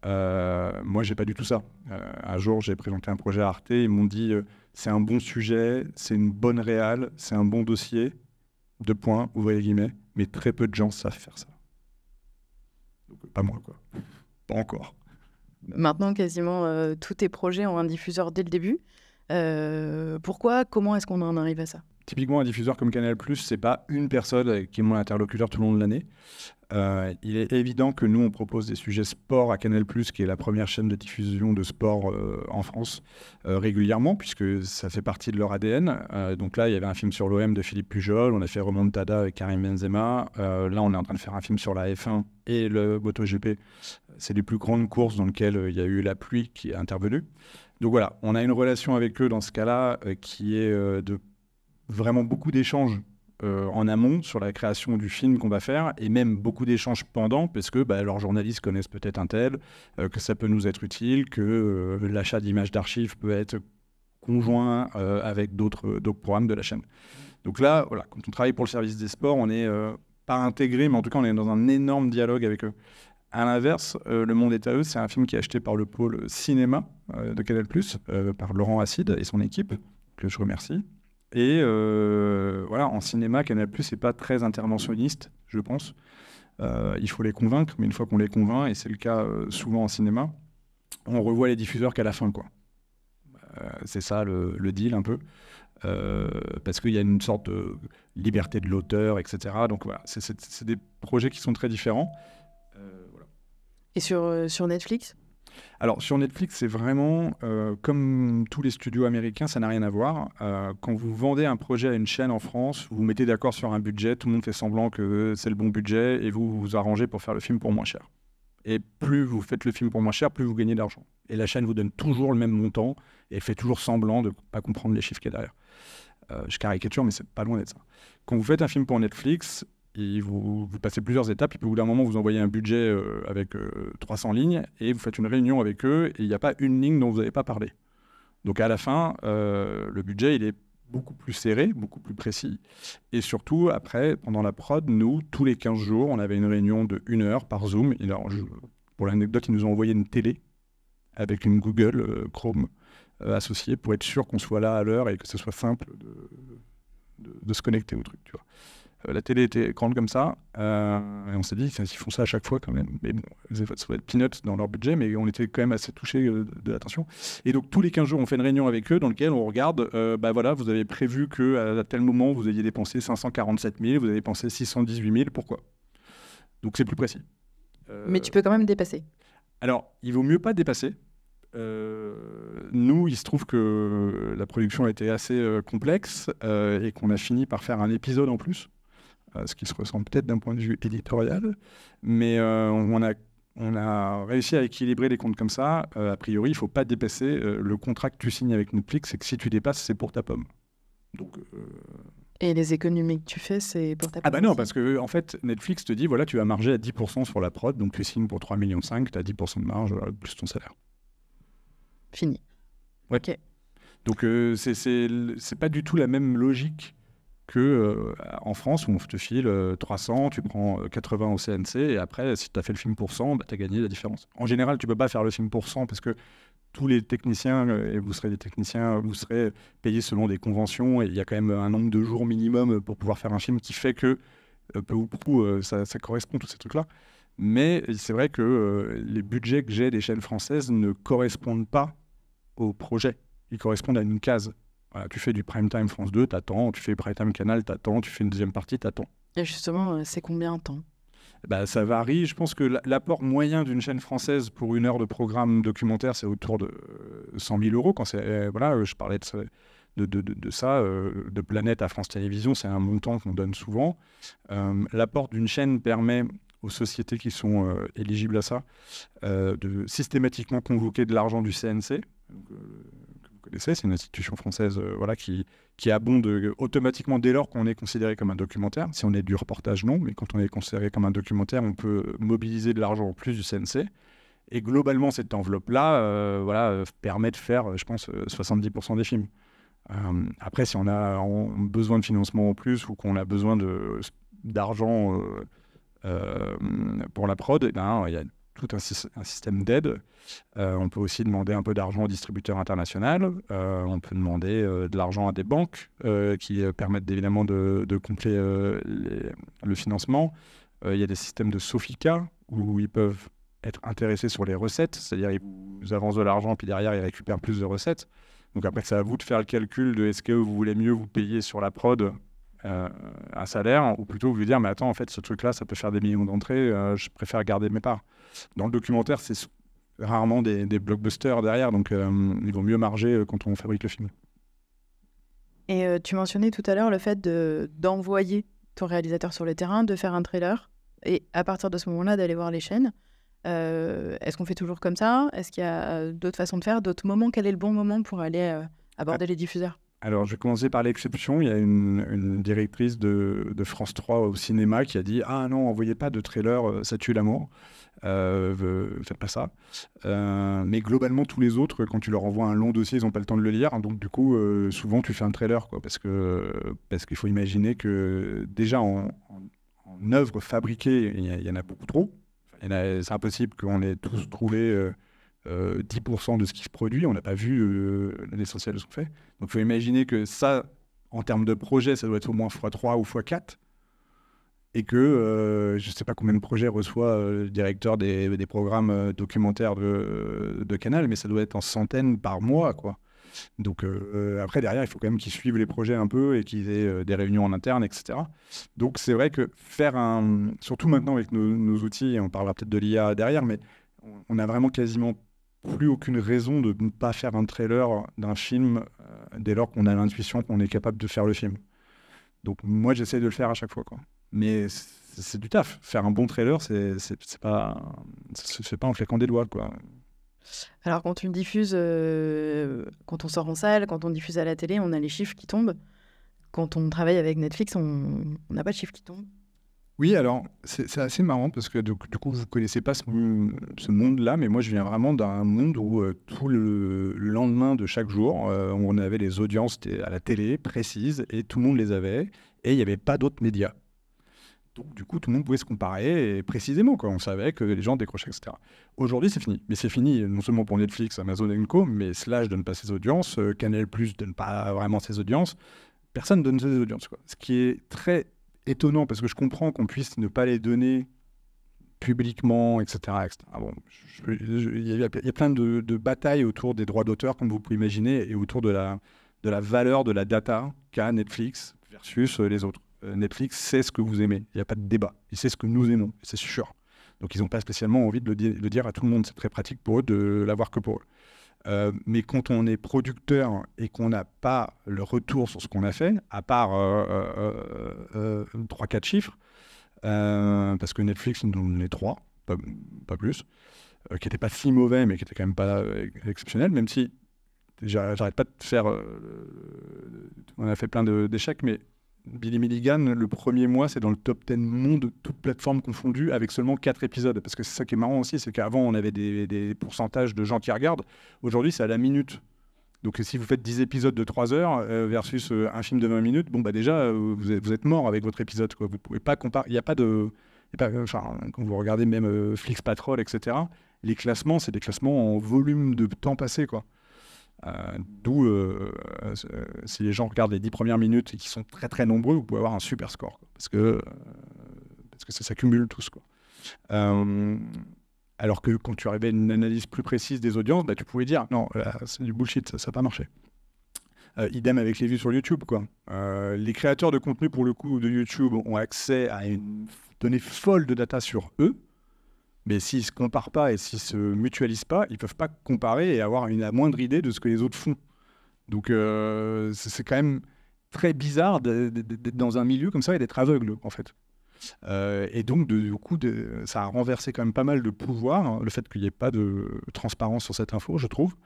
Moi, j'ai pas du tout ça. Un jour, j'ai présenté un projet à Arte, ils m'ont dit c'est un bon sujet, c'est une bonne réal, c'est un bon dossier, 2 points, ouvrez les guillemets, mais très peu de gens savent faire ça. Donc, pas moi, quoi. Pas encore. Maintenant, quasiment tous tes projets ont un diffuseur dès le début. Pourquoi? Comment est-ce qu'on en arrive à ça? Typiquement, un diffuseur comme Canal+, c'est pas une personne qui est mon interlocuteur tout le long de l'année. Il est évident que nous, on propose des sujets sport à Canal+, qui est la première chaîne de diffusion de sport en France, régulièrement, puisque ça fait partie de leur ADN. Donc là, il y avait un film sur l'OM de Philippe Pujol, on a fait Remontada avec Karim Benzema. Là, on est en train de faire un film sur la F1 et le MotoGP. C'est les plus grandes courses dans lesquelles il y a eu la pluie qui est intervenue. Donc voilà, on a une relation avec eux dans ce cas-là qui est de vraiment beaucoup d'échanges en amont sur la création du film qu'on va faire, et même beaucoup d'échanges pendant, parce que leurs journalistes connaissent peut-être un tel, que ça peut nous être utile, que l'achat d'images d'archives peut être conjoint avec d'autres programmes de la chaîne. Donc là, voilà, quand on travaille pour le service des sports, on n'est pas intégré, mais en tout cas, on est dans un énorme dialogue avec eux. À l'inverse, Le Monde est à eux, c'est un film qui est acheté par le pôle cinéma de Canal+, par Laurent Acide et son équipe, que je remercie. Et en cinéma, Canal+, c'est pas très interventionniste, je pense. Il faut les convaincre, mais une fois qu'on les convainc, et c'est le cas souvent en cinéma, on revoit les diffuseurs qu'à la fin, quoi. C'est ça le deal un peu. Parce qu'il y a une sorte de liberté de l'auteur, etc. Donc voilà, c'est des projets qui sont très différents. Et sur Netflix? Alors, sur Netflix, c'est vraiment, comme tous les studios américains, ça n'a rien à voir. Quand vous vendez un projet à une chaîne en France, vous vous mettez d'accord sur un budget, tout le monde fait semblant que c'est le bon budget, et vous vous arrangez pour faire le film pour moins cher. Et plus vous faites le film pour moins cher, plus vous gagnez d'argent. Et la chaîne vous donne toujours le même montant, et fait toujours semblant de ne pas comprendre les chiffres qu'il y a derrière. Je caricature, mais c'est pas loin d'être ça. Quand vous faites un film pour Netflix, vous passez plusieurs étapes, et puis au bout d'un moment, vous envoyez un budget avec 300 lignes, et vous faites une réunion avec eux, et il n'y a pas une ligne dont vous n'avez pas parlé. Donc à la fin, le budget, il est beaucoup plus serré, beaucoup plus précis. Et surtout, après, pendant la prod, nous, tous les 15 jours, on avait une réunion de 1 heure par Zoom. Et alors, pour l'anecdote, ils nous ont envoyé une télé avec une Google Chrome associée pour être sûr qu'on soit là à l'heure et que ce soit simple de se connecter au truc, tu vois. La télé était grande comme ça, et on s'est dit, ils font ça à chaque fois quand même. Mais bon, ça va être peanuts dans leur budget, mais on était quand même assez touchés de l'attention. Et donc, tous les 15 jours, on fait une réunion avec eux dans laquelle on regarde, voilà, vous avez prévu qu'à tel moment, vous ayez dépensé 547 000, vous avez dépensé 618 000, pourquoi ? Donc, c'est plus précis. Mais tu peux quand même dépasser. Alors, il vaut mieux pas dépasser. Nous, il se trouve que la production a été assez complexe et qu'on a fini par faire un épisode en plus. Ce qui se ressent peut-être d'un point de vue éditorial, mais on a réussi à équilibrer les comptes comme ça. A priori, il ne faut pas dépasser le contrat que tu signes avec Netflix, c'est que si tu dépasses, c'est pour ta pomme. Donc, Et les économies que tu fais, c'est pour ta pomme. Ah bah non, parce que en fait, Netflix te dit, voilà, tu vas marger à 10% sur la prod, donc tu signes pour 3,5 millions, tu as 10% de marge, plus ton salaire. Fini. Ouais. Ok. Donc c'est pas du tout la même logique que en France où on te file 300, tu prends 80 au CNC et après si tu as fait le film pour 100, tu as gagné la différence. En général, tu peux pas faire le film pour 100 parce que tous les techniciens, et vous serez des techniciens, vous serez payés selon des conventions et il y a quand même un nombre de jours minimum pour pouvoir faire un film qui fait que peu ou prou ça correspond, tous ces trucs-là. Mais c'est vrai que les budgets que j'ai des chaînes françaises ne correspondent pas au projet. Ils correspondent à une case. Voilà, tu fais du prime time France 2, t'attends. Tu fais prime time Canal, t'attends. Tu fais une deuxième partie, t'attends. Et justement, c'est combien de temps ? Ça varie. Je pense que l'apport moyen d'une chaîne française pour 1 heure de programme documentaire, c'est autour de 100 000 €. Quand voilà, je parlais de ça, de Planète à France Télévisions, c'est un montant qu'on donne souvent. L'apport d'une chaîne permet aux sociétés qui sont éligibles à ça de systématiquement convoquer de l'argent du CNC. Donc, que vous connaissez, c'est une institution française qui abonde automatiquement dès lors qu'on est considéré comme un documentaire. Si on est du reportage, non, mais quand on est considéré comme un documentaire, on peut mobiliser de l'argent en plus du CNC. Et globalement, cette enveloppe-là permet de faire, je pense, 70% des films. Après, si on a besoin de financement en plus ou qu'on a besoin d'argent pour la prod, il y a tout un système d'aide. On peut aussi demander un peu d'argent aux distributeurs internationaux. On peut demander de l'argent à des banques qui permettent évidemment de compléter le financement. Il y a des systèmes de Sofica où ils peuvent être intéressés sur les recettes, c'est-à-dire ils vous avancent de l'argent puis derrière ils récupèrent plus de recettes. Donc après c'est à vous de faire le calcul de est-ce que vous voulez mieux vous payer sur la prod un salaire, ou plutôt vous lui dire mais attends, en fait ce truc là ça peut faire des millions d'entrées, je préfère garder mes parts. Dans le documentaire c'est rarement des blockbusters derrière, donc il vaut mieux marger quand on fabrique le film. Et tu mentionnais tout à l'heure le fait d'envoyer ton réalisateur sur le terrain, de faire un trailer et à partir de ce moment-là d'aller voir les chaînes. Est-ce qu'on fait toujours comme ça ? Est-ce qu'il y a d'autres façons de faire, d'autres moments ? Quel est le bon moment pour aller aborder les diffuseurs ? Alors, je vais commencer par l'exception. Il y a une directrice de France 3 au cinéma qui a dit « Ah non, envoyez pas de trailer, ça tue l'amour. Faites pas ça. » Mais globalement, tous les autres, quand tu leur envoies un long dossier, ils n'ont pas le temps de le lire. Donc, du coup, souvent, tu fais un trailer, quoi, parce qu'il faut imaginer que déjà, en œuvre fabriquée, il y en a beaucoup trop. C'est impossible qu'on ait tous trouvé 10% de ce qui se produit. On n'a pas vu l'essentiel de ce qu'on fait. Donc, il faut imaginer que ça, en termes de projet, ça doit être au moins x3 ou x4. Et que je ne sais pas combien de projets reçoit le directeur des programmes documentaires de Canal, mais ça doit être en centaines par mois, quoi. Donc après, derrière, il faut quand même qu'ils suivent les projets un peu et qu'ils aient des réunions en interne, etc. Donc c'est vrai que surtout maintenant avec nos outils, et on parlera peut-être de l'IA derrière, mais on n'a vraiment quasiment plus aucune raison de ne pas faire un trailer d'un film dès lors qu'on a l'intuition qu'on est capable de faire le film. Donc moi, j'essaie de le faire à chaque fois, quoi. Mais c'est du taf. Faire un bon trailer, c'est pas en claquant des doigts, quoi. Alors quand tu diffuses, quand on sort en salle, quand on diffuse à la télé, on a les chiffres qui tombent. Quand on travaille avec Netflix, on n'a pas de chiffres qui tombent. Oui, alors c'est assez marrant parce que du coup, vous ne connaissez pas ce monde-là, mais moi, je viens vraiment d'un monde où tout le lendemain de chaque jour, on avait les audiences à la télé précises et tout le monde les avait et il n'y avait pas d'autres médias. Donc, du coup, tout le monde pouvait se comparer et précisément, quoi. On savait que les gens décrochaient, etc. Aujourd'hui, c'est fini. Mais c'est fini non seulement pour Netflix, Amazon et Co, mais Slash ne donne pas ses audiences, Canal+ ne donne pas vraiment ses audiences. Personne ne donne ses audiences, quoi. Ce qui est très étonnant, parce que je comprends qu'on puisse ne pas les donner publiquement, etc. Bon, il y a plein de batailles autour des droits d'auteur, comme vous pouvez imaginer, et autour de la valeur de la data qu'a Netflix versus les autres. Netflix sait ce que vous aimez, il n'y a pas de débat, il sait ce que nous aimons, c'est sûr. Donc ils n'ont pas spécialement envie de le dire à tout le monde, c'est très pratique pour eux de l'avoir que pour eux. Mais quand on est producteur et qu'on n'a pas le retour sur ce qu'on a fait, à part 3-4 chiffres, parce que Netflix nous donne les 3, pas plus, qui n'étaient pas si mauvais, mais qui n'étaient quand même pas exceptionnels, même si j'arrête pas de faire... on a fait plein d'échecs, mais Billy Milligan, le premier mois, c'est dans le top 10 monde, toutes plateformes confondues, avec seulement 4 épisodes. Parce que c'est ça qui est marrant aussi, c'est qu'avant, on avait des pourcentages de gens qui regardent. Aujourd'hui, c'est à la minute. Donc si vous faites 10 épisodes de 3 heures versus un film de 20 minutes, bon, bah déjà, vous êtes mort avec votre épisode, quoi. Vous ne pouvez pas comparer. Il n'y a pas de... quand vous regardez même Flix Patrol, etc., les classements, c'est des classements en volume de temps passé, quoi. D'où, si les gens regardent les 10 premières minutes et qui sont très très nombreux, vous pouvez avoir un super score, quoi, parce que ça s'accumule tous, quoi. Alors que quand tu arrivais à une analyse plus précise des audiences, bah, tu pouvais dire non, c'est du bullshit, ça n'a pas marché. Idem avec les vues sur YouTube, quoi. Les créateurs de contenu, pour le coup, de YouTube ont accès à une donnée folle de data sur eux. Mais s'ils ne se comparent pas et s'ils ne se mutualisent pas, ils ne peuvent pas comparer et avoir la moindre idée de ce que les autres font. Donc c'est quand même très bizarre d'être dans un milieu comme ça et d'être aveugle, en fait. Et donc, du coup, ça a renversé quand même pas mal de pouvoir, hein, le fait qu'il n'y ait pas de transparence sur cette info, je trouve.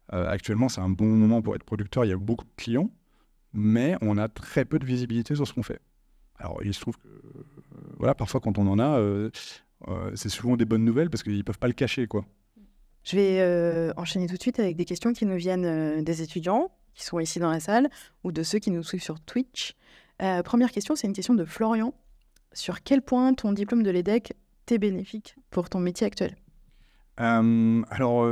Actuellement, c'est un bon moment pour être producteur, il y a beaucoup de clients, mais on a très peu de visibilité sur ce qu'on fait. Alors, il se trouve que, voilà, parfois, quand on en a... c'est souvent des bonnes nouvelles parce qu'ils ne peuvent pas le cacher, quoi. Je vais enchaîner tout de suite avec des questions qui nous viennent des étudiants qui sont ici dans la salle ou de ceux qui nous suivent sur Twitch. Première question, c'est une question de Florian. Sur quel point ton diplôme de l'EDEC t'est bénéfique pour ton métier actuel ? Alors,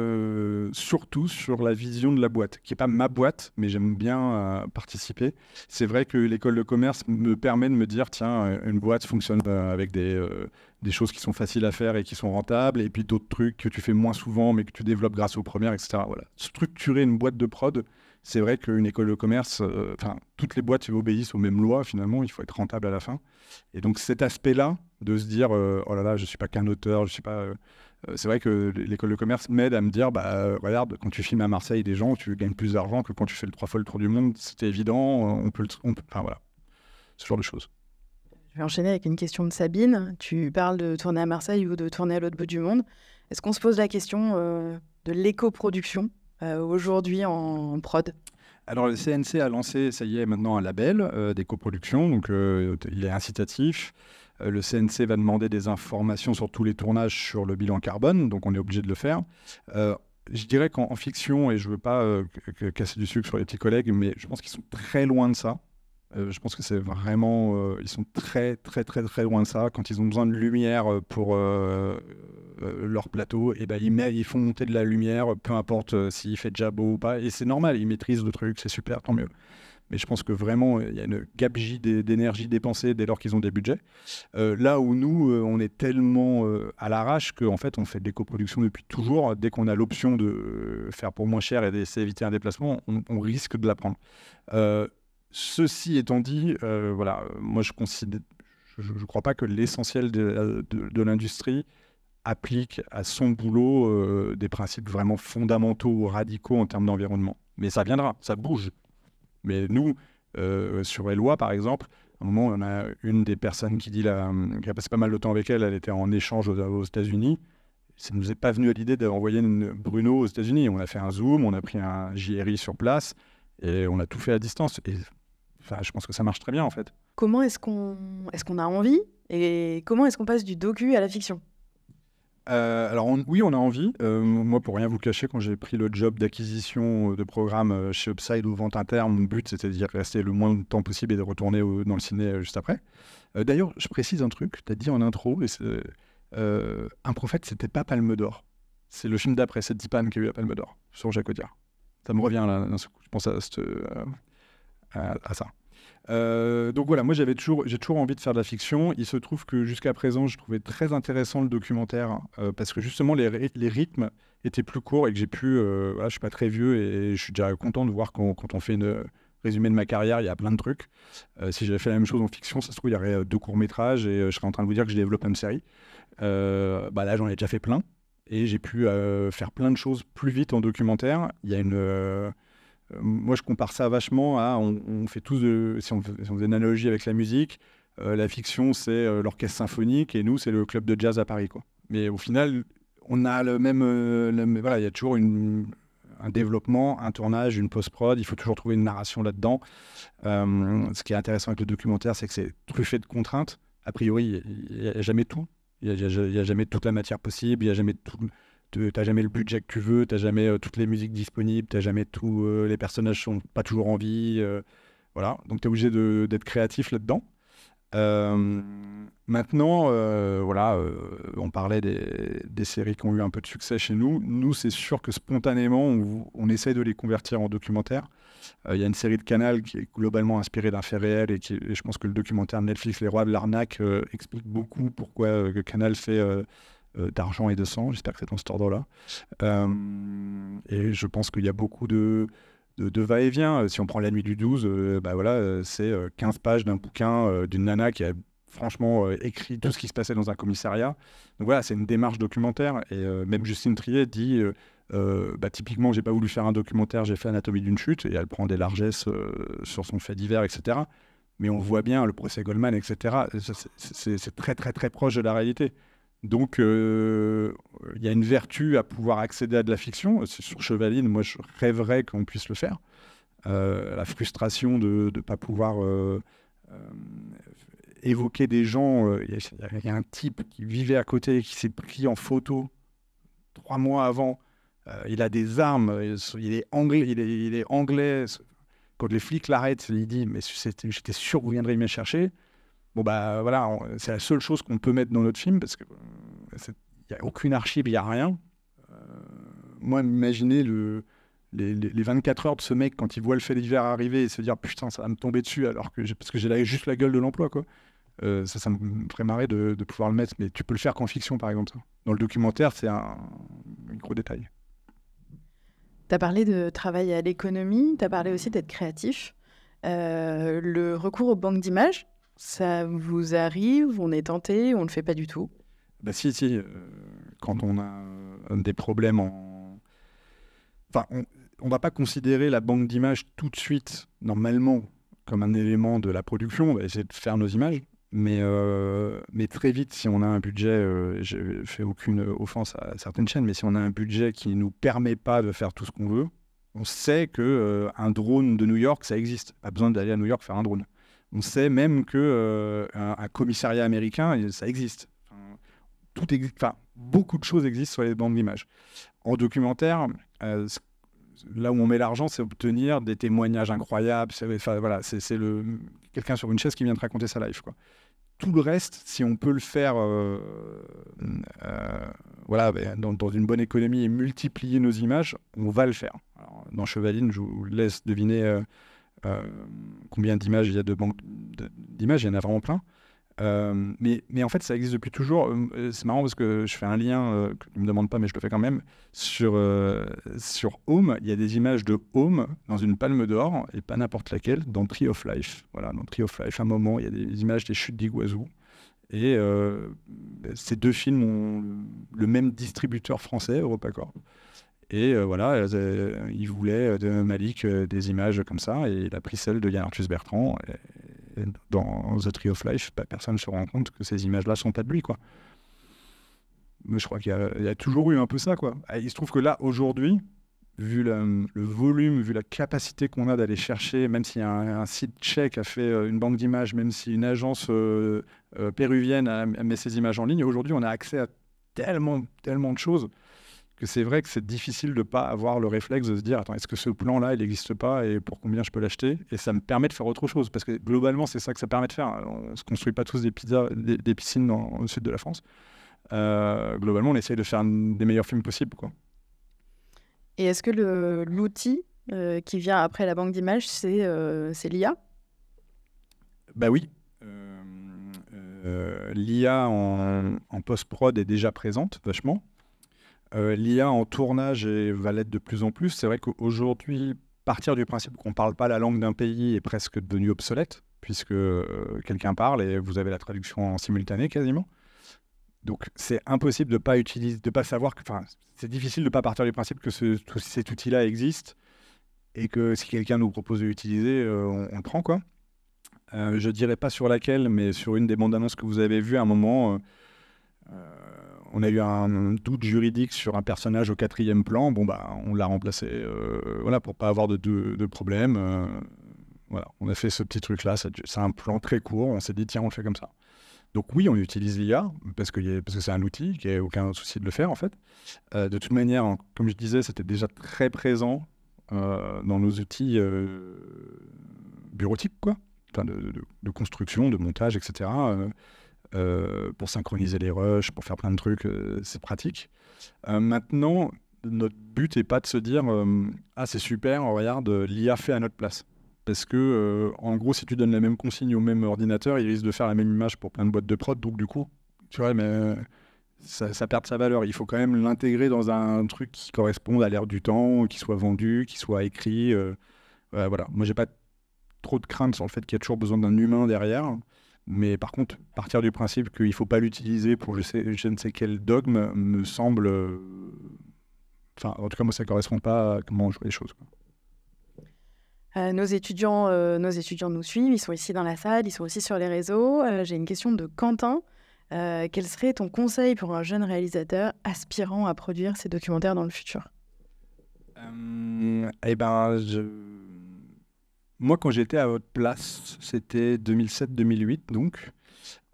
surtout sur la vision de la boîte, qui n'est pas ma boîte, mais j'aime bien participer. C'est vrai que l'école de commerce me permet de me dire, tiens, une boîte fonctionne avec des choses qui sont faciles à faire et qui sont rentables, et puis d'autres trucs que tu fais moins souvent, mais que tu développes grâce aux premières, etc. Voilà. Structurer une boîte de prod, c'est vrai qu'une école de commerce, toutes les boîtes obéissent aux mêmes lois, finalement, il faut être rentable à la fin. Et donc cet aspect-là, de se dire, oh là là, je ne suis pas qu'un auteur, je suis pas... c'est vrai que l'école de commerce m'aide à me dire, regarde, quand tu filmes à Marseille des gens, tu gagnes plus d'argent que quand tu fais 3 fois le tour du monde, c'était évident, enfin voilà, ce genre de choses. Je vais enchaîner avec une question de Sabine. Tu parles de tourner à Marseille ou de tourner à l'autre bout du monde. Est-ce qu'on se pose la question de l'éco-production aujourd'hui en prod ? Alors, le CNC a lancé, ça y est, maintenant un label d'éco-production, donc il est incitatif. Le CNC va demander des informations sur tous les tournages sur le bilan carbone, donc on est obligé de le faire. Je dirais qu'en fiction, et je ne veux pas casser du sucre sur les petits collègues, mais je pense qu'ils sont très loin de ça. Je pense que c'est vraiment... ils sont très, très, très, très loin de ça. Quand ils ont besoin de lumière pour leur plateau, et ben ils font monter de la lumière, peu importe s'il fait déjà beau ou pas. Et c'est normal, ils maîtrisent le truc, c'est super, tant mieux. Mais je pense que vraiment, il y a une gabegie d'énergie dépensée dès lors qu'ils ont des budgets. Là où nous, on est tellement à l'arrache qu'en fait, on fait de l'éco-production depuis toujours. Dès qu'on a l'option de faire pour moins cher et d'essayer d'éviter un déplacement, on risque de la prendre. Ceci étant dit, voilà, moi je ne crois pas que l'essentiel de l'industrie applique à son boulot des principes vraiment fondamentaux ou radicaux en termes d'environnement. Mais ça viendra, ça bouge. Mais nous, sur Eloi, par exemple, à un moment, on a une des personnes qui dit, qui a passé pas mal de temps avec elle était en échange aux États-Unis. Ça ne nous est pas venu à l'idée d'envoyer Bruno aux États-Unis. On a fait un Zoom, on a pris un JRI sur place et on a tout fait à distance. Et, enfin, je pense que ça marche très bien, en fait. Comment est-ce qu'on a envie Et comment est-ce qu'on passe du docu à la fiction ? Alors oui, on a envie. Moi, pour rien vous cacher, quand j'ai pris le job d'acquisition de programme chez Upside ou Vente Inter, mon but c'était d'y rester le moins de temps possible et de retourner dans le ciné juste après. D'ailleurs, je précise un truc, tu as dit en intro, Un prophète, c'était pas Palme d'Or. C'est le film d'après, c'est Dipan qui a eu la Palme d'Or, sur Jacques Audiard. Ça me revient là, d'un coup, je pense à ça. Donc voilà, moi j'ai toujours envie de faire de la fiction. Il se trouve que jusqu'à présent, je trouvais très intéressant le documentaire parce que justement les rythmes étaient plus courts et que j'ai pu. Voilà, je suis pas très vieux et je suis déjà content de voir quand on fait une résumé de ma carrière, il y a plein de trucs. Si j'avais fait la même chose en fiction, ça se trouve il y aurait 2 courts-métrages et je serais en train de vous dire que je développe une série. Là, j'en ai déjà fait plein et j'ai pu faire plein de choses plus vite en documentaire. Il y a une moi, je compare ça vachement à... On fait tous... si on faisait une analogie avec la musique, la fiction, c'est l'orchestre symphonique et nous, c'est le club de jazz à Paris, quoi. Mais au final, on a le même... voilà, il y a toujours un développement, un tournage, une post-prod. Il faut toujours trouver une narration là-dedans. Ce qui est intéressant avec le documentaire, c'est que c'est truffé de contraintes. A priori, il n'y a jamais tout. Il n'y a jamais toute la matière possible. Il n'y a jamais tout... T'as jamais le budget que tu veux, t'as jamais toutes les musiques disponibles, t'as jamais tous les personnages sont pas toujours en vie, voilà. Donc t'es obligé d'être créatif là-dedans. Maintenant, on parlait des séries qui ont eu un peu de succès chez nous. Nous, c'est sûr que spontanément, on essaye de les convertir en documentaire. Il y a une série de Canal qui est globalement inspirée d'un fait réel et je pense que le documentaire de Netflix, Les Rois de l'Arnaque, explique beaucoup pourquoi Canal fait... d'argent et de sang, j'espère que c'est dans cet ordre-là. Et je pense qu'il y a beaucoup de va-et-vient. Si on prend La Nuit du 12, c'est 15 pages d'un bouquin d'une nana qui a franchement écrit tout ce qui se passait dans un commissariat. Donc voilà, c'est une démarche documentaire. Et même Justine Triet dit, typiquement, j'ai pas voulu faire un documentaire, j'ai fait Anatomie d'une chute, et elle prend des largesses sur son fait divers, etc. Mais on voit bien le procès Goldman, etc. C'est très, très, très proche de la réalité. Donc, il y a une vertu à pouvoir accéder à de la fiction. Sur Chevaline, moi, je rêverais qu'on puisse le faire. La frustration de ne pas pouvoir évoquer des gens. Il y a un type qui vivait à côté, qui s'est pris en photo 3 mois avant. Il a des armes, il est anglais. Quand les flics l'arrêtent, il dit « mais j'étais sûr que vous viendriez me chercher ». Bon, voilà, c'est la seule chose qu'on peut mettre dans notre film, parce qu'il n'y a aucune archive, il n'y a rien. Moi, imaginez les 24 heures de ce mec quand il voit le fait divers arriver et se dire « putain, ça va me tomber dessus » parce que j'ai juste la gueule de l'emploi, quoi. Ça me ferait marrer de pouvoir le mettre, mais tu peux le faire qu'en fiction, par exemple. Ça. Dans le documentaire, c'est un gros détail. Tu as parlé de travail à l'économie, tu as parlé aussi d'être créatif. Le recours aux banques d'images, ça vous arrive, on est tenté, on ne le fait pas du tout? Si. Quand on a des problèmes Enfin, on ne va pas considérer la banque d'images tout de suite, normalement, comme un élément de la production. On va essayer de faire nos images. Mais très vite, si on a un budget, je ne fais aucune offense à certaines chaînes, mais si on a un budget qui ne nous permet pas de faire tout ce qu'on veut, on sait qu'un drone de New York, ça existe. Pas besoin d'aller à New York faire un drone. On sait même qu'un commissariat américain, ça existe. Beaucoup de choses existent sur les banques d'images. En documentaire, là où on met l'argent, c'est obtenir des témoignages incroyables. C'est quelqu'un sur une chaise qui vient te raconter sa life, quoi. Tout le reste, si on peut le faire dans une bonne économie et multiplier nos images, on va le faire. Alors, dans Chevaline, je vous laisse deviner combien d'images il y a de banques d'images. Il y en a vraiment plein. Mais en fait, ça existe depuis toujours. C'est marrant parce que je fais un lien, que tu ne me demandes pas, mais je le fais quand même. Sur Home, il y a des images de Home dans une palme d'or, et pas n'importe laquelle, dans Tree of Life. Voilà, dans Tree of Life, à un moment, il y a des images des chutes d'Iguazu. Et ces 2 films ont le même distributeur français, EuropaCorp. Et il voulait de Malik des images comme ça, et il a pris celle de Yann Arthus Bertrand. Et dans The Tree of Life, personne ne se rend compte que ces images-là ne sont pas de lui, quoi. Mais je crois qu'il y a toujours eu un peu ça, quoi. Et il se trouve que là, aujourd'hui, vu le volume, vu la capacité qu'on a d'aller chercher, même si un site tchèque a fait une banque d'images, même si une agence péruvienne met ses images en ligne, aujourd'hui, on a accès à tellement de choses que c'est vrai que c'est difficile de ne pas avoir le réflexe de se dire « Attends, est-ce que ce plan-là, il n'existe pas et pour combien je peux l'acheter ?» Et ça me permet de faire autre chose, parce que globalement, c'est ça que ça permet de faire. On ne se construit pas tous des piscines au sud de la France. Globalement, on essaye de faire des meilleurs films possibles, quoi. Et est-ce que l'outil qui vient après la banque d'images, c'est l'IA ? Bah oui. L'IA en post-prod est déjà présente, vachement. L'IA en tournage va l'être de plus en plus. C'est vrai qu'aujourd'hui, partir du principe qu'on ne parle pas la langue d'un pays est presque devenu obsolète, puisque quelqu'un parle et vous avez la traduction en simultané quasiment. Donc c'est impossible de pas utiliser, de pas savoir que, c'est difficile de pas partir du principe que cet outil-là existe et que si quelqu'un nous propose de l'utiliser, on le prend, quoi. Je dirais pas sur laquelle, mais sur une des bandes annonces que vous avez vues à un moment, on a eu un doute juridique sur un personnage au 4e plan. Bon bah on l'a remplacé, voilà, pour pas avoir de problème. Voilà, on a fait ce petit truc-là. C'est un plan très court. On s'est dit tiens, on le fait comme ça. Donc oui, on utilise l'IA parce que c'est un outil, qu'il n'y a aucun souci de le faire en fait. De toute manière, comme je disais, c'était déjà très présent dans nos outils bureautiques, quoi. Enfin, de construction, de montage, etc. Pour synchroniser les rushs, pour faire plein de trucs, c'est pratique. Maintenant, notre but n'est pas de se dire ah c'est super, regarde, l'IA fait à notre place. Parce que, en gros, si tu donnes la même consigne au même ordinateur, il risque de faire la même image pour plein de boîtes de prod. Donc, du coup, tu vois, mais ça perd sa valeur. Il faut quand même l'intégrer dans un truc qui corresponde à l'ère du temps, qui soit vendu, qui soit écrit. Voilà. Moi, j'ai pas trop de crainte sur le fait qu'il y a toujours besoin d'un humain derrière. Mais par contre, partir du principe qu'il ne faut pas l'utiliser pour je ne sais quel dogme me semble... Enfin, en tout cas, moi, ça ne correspond pas à comment on joue les choses, quoi. Nos étudiants nous suivent, ils sont ici dans la salle, ils sont aussi sur les réseaux. J'ai une question de Quentin. Quel serait ton conseil pour un jeune réalisateur aspirant à produire ses documentaires dans le futur ? Moi, quand j'étais à votre place, c'était 2007-2008, donc.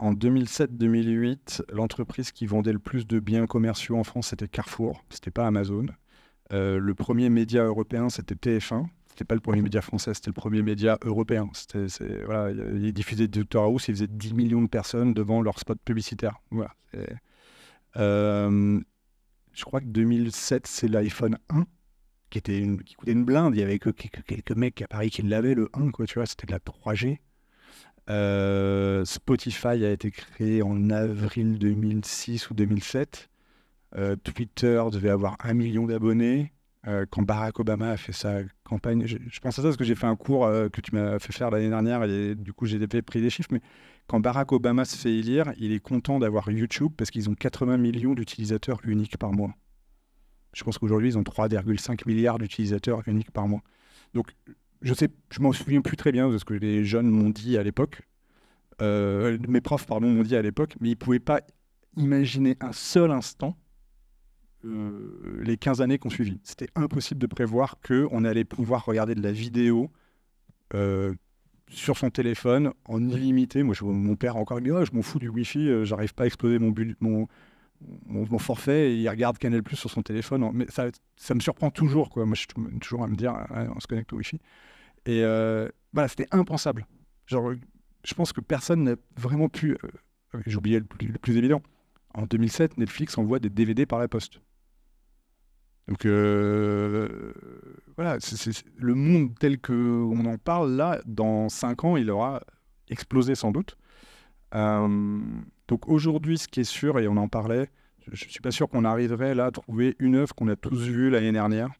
En 2007-2008, l'entreprise qui vendait le plus de biens commerciaux en France, c'était Carrefour, c'était pas Amazon. Le premier média européen, c'était TF1. C'était pas le premier média français, c'était le premier média européen. Voilà, il diffusait Dr House, il faisait 10 millions de personnes devant leur spot publicitaire. Voilà. Je crois que 2007, c'est l'iPhone 1 qui coûtait une blinde. Il y avait que quelques mecs à Paris qui l'avaient, le 1, quoi, tu vois, c'était de la 3G. Spotify a été créé en avril 2006 ou 2007. Twitter devait avoir 1 million d'abonnés. Quand Barack Obama a fait sa campagne, je pense à ça parce que j'ai fait un cours que tu m'as fait faire l'année dernière et du coup j'ai pris des chiffres, mais quand Barack Obama se fait élire, il est content d'avoir YouTube parce qu'ils ont 80 millions d'utilisateurs uniques par mois. Je pense qu'aujourd'hui ils ont 3,5 milliards d'utilisateurs uniques par mois. Donc je m'en souviens plus très bien de ce que les jeunes m'ont dit à l'époque, mes profs m'ont dit à l'époque, mais ils ne pouvaient pas imaginer un seul instant les 15 années qu'on suivit. C'était impossible de prévoir qu'on allait pouvoir regarder de la vidéo sur son téléphone en illimité. Moi, mon père encore dit je m'en fous du Wi-Fi, j'arrive pas à exploser mon forfait et il regarde Canal+ sur son téléphone. Mais ça me surprend toujours, quoi. Moi, je suis toujours à me dire on se connecte au Wi-Fi. Et voilà, c'était impensable. Genre, je pense que personne n'a vraiment pu... j'ai oublié le plus évident. En 2007, Netflix envoie des DVD par la poste. Donc voilà, c'est le monde tel qu'on en parle là, dans 5 ans, il aura explosé sans doute. Donc aujourd'hui, ce qui est sûr, et on en parlait, je ne suis pas sûr qu'on arriverait là à trouver une œuvre qu'on a tous vue l'année dernière.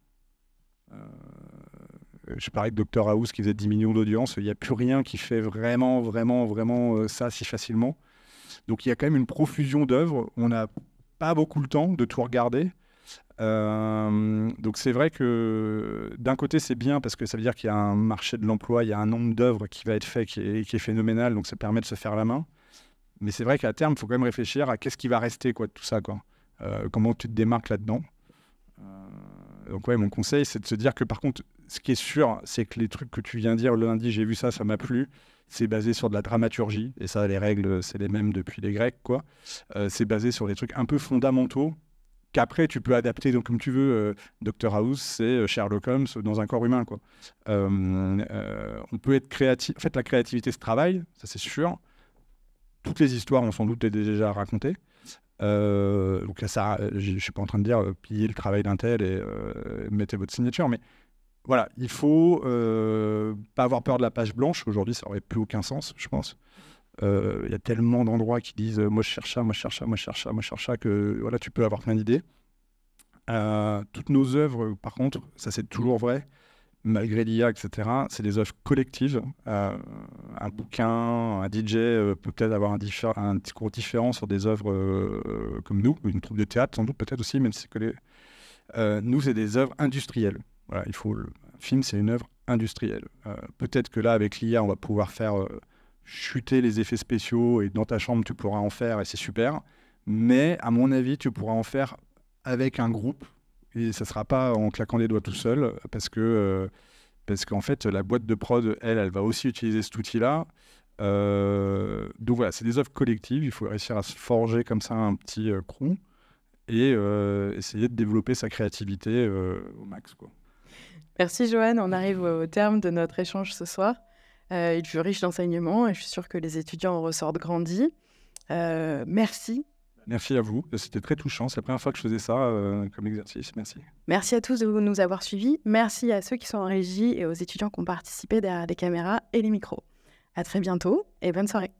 Je parlais de Dr House qui faisait 10 millions d'audience, il n'y a plus rien qui fait vraiment ça si facilement. Donc il y a quand même une profusion d'œuvres, on n'a pas beaucoup le temps de tout regarder. Donc c'est vrai que d'un côté c'est bien parce que ça veut dire qu'il y a un marché de l'emploi, il y a un nombre d'œuvres qui va être fait qui est phénoménal, donc ça permet de se faire la main. Mais c'est vrai qu'à terme, il faut quand même réfléchir à qu'est-ce qui va rester, quoi, de tout ça, quoi. Comment tu te démarques là-dedans. Donc ouais, mon conseil, c'est de se dire que par contre, ce qui est sûr, c'est que les trucs que tu viens dire le lundi, j'ai vu ça, ça m'a plu, c'est basé sur de la dramaturgie. Et ça, les règles, c'est les mêmes depuis les Grecs, quoi. C'est basé sur des trucs un peu fondamentaux qu'après, tu peux adapter donc, comme tu veux. Dr House, c'est Sherlock Holmes dans un corps humain, quoi. On peut être créatif. En fait, la créativité se travaille, ça c'est sûr. Toutes les histoires ont sans doute été déjà racontées. Donc là, ça, je ne suis pas en train de dire pillez le travail d'un tel et mettez votre signature, mais voilà, il faut pas avoir peur de la page blanche. Aujourd'hui, ça n'aurait plus aucun sens, je pense. Il y a tellement d'endroits qui disent moi je cherche ça, moi je cherche ça, moi je cherche ça, moi je cherche ça, que voilà, tu peux avoir plein d'idées. Toutes nos œuvres, par contre, ça c'est toujours vrai, malgré l'IA, etc., c'est des œuvres collectives. Un bouquin, un DJ peut peut-être avoir un discours différent sur des œuvres comme nous, une troupe de théâtre sans doute peut-être aussi, même si c'est collé. Nous, c'est des œuvres industrielles. Voilà, un film, c'est une œuvre industrielle. Peut-être que là, avec l'IA, on va pouvoir faire chuter les effets spéciaux et dans ta chambre, tu pourras en faire et c'est super. Mais à mon avis, tu pourras en faire avec un groupe et ça ne sera pas en claquant des doigts tout seul parce qu'en fait, la boîte de prod, elle va aussi utiliser cet outil-là. Donc voilà, c'est des œuvres collectives. Il faut réussir à se forger comme ça un petit crew et essayer de développer sa créativité au max, quoi. Merci Joanne, on arrive au terme de notre échange ce soir. Il fut riche d'enseignements et je suis sûre que les étudiants en ressortent grandis. Merci. Merci à vous, c'était très touchant, c'est la première fois que je faisais ça comme exercice, merci. Merci à tous de nous avoir suivis, merci à ceux qui sont en régie et aux étudiants qui ont participé derrière les caméras et les micros. À très bientôt et bonne soirée.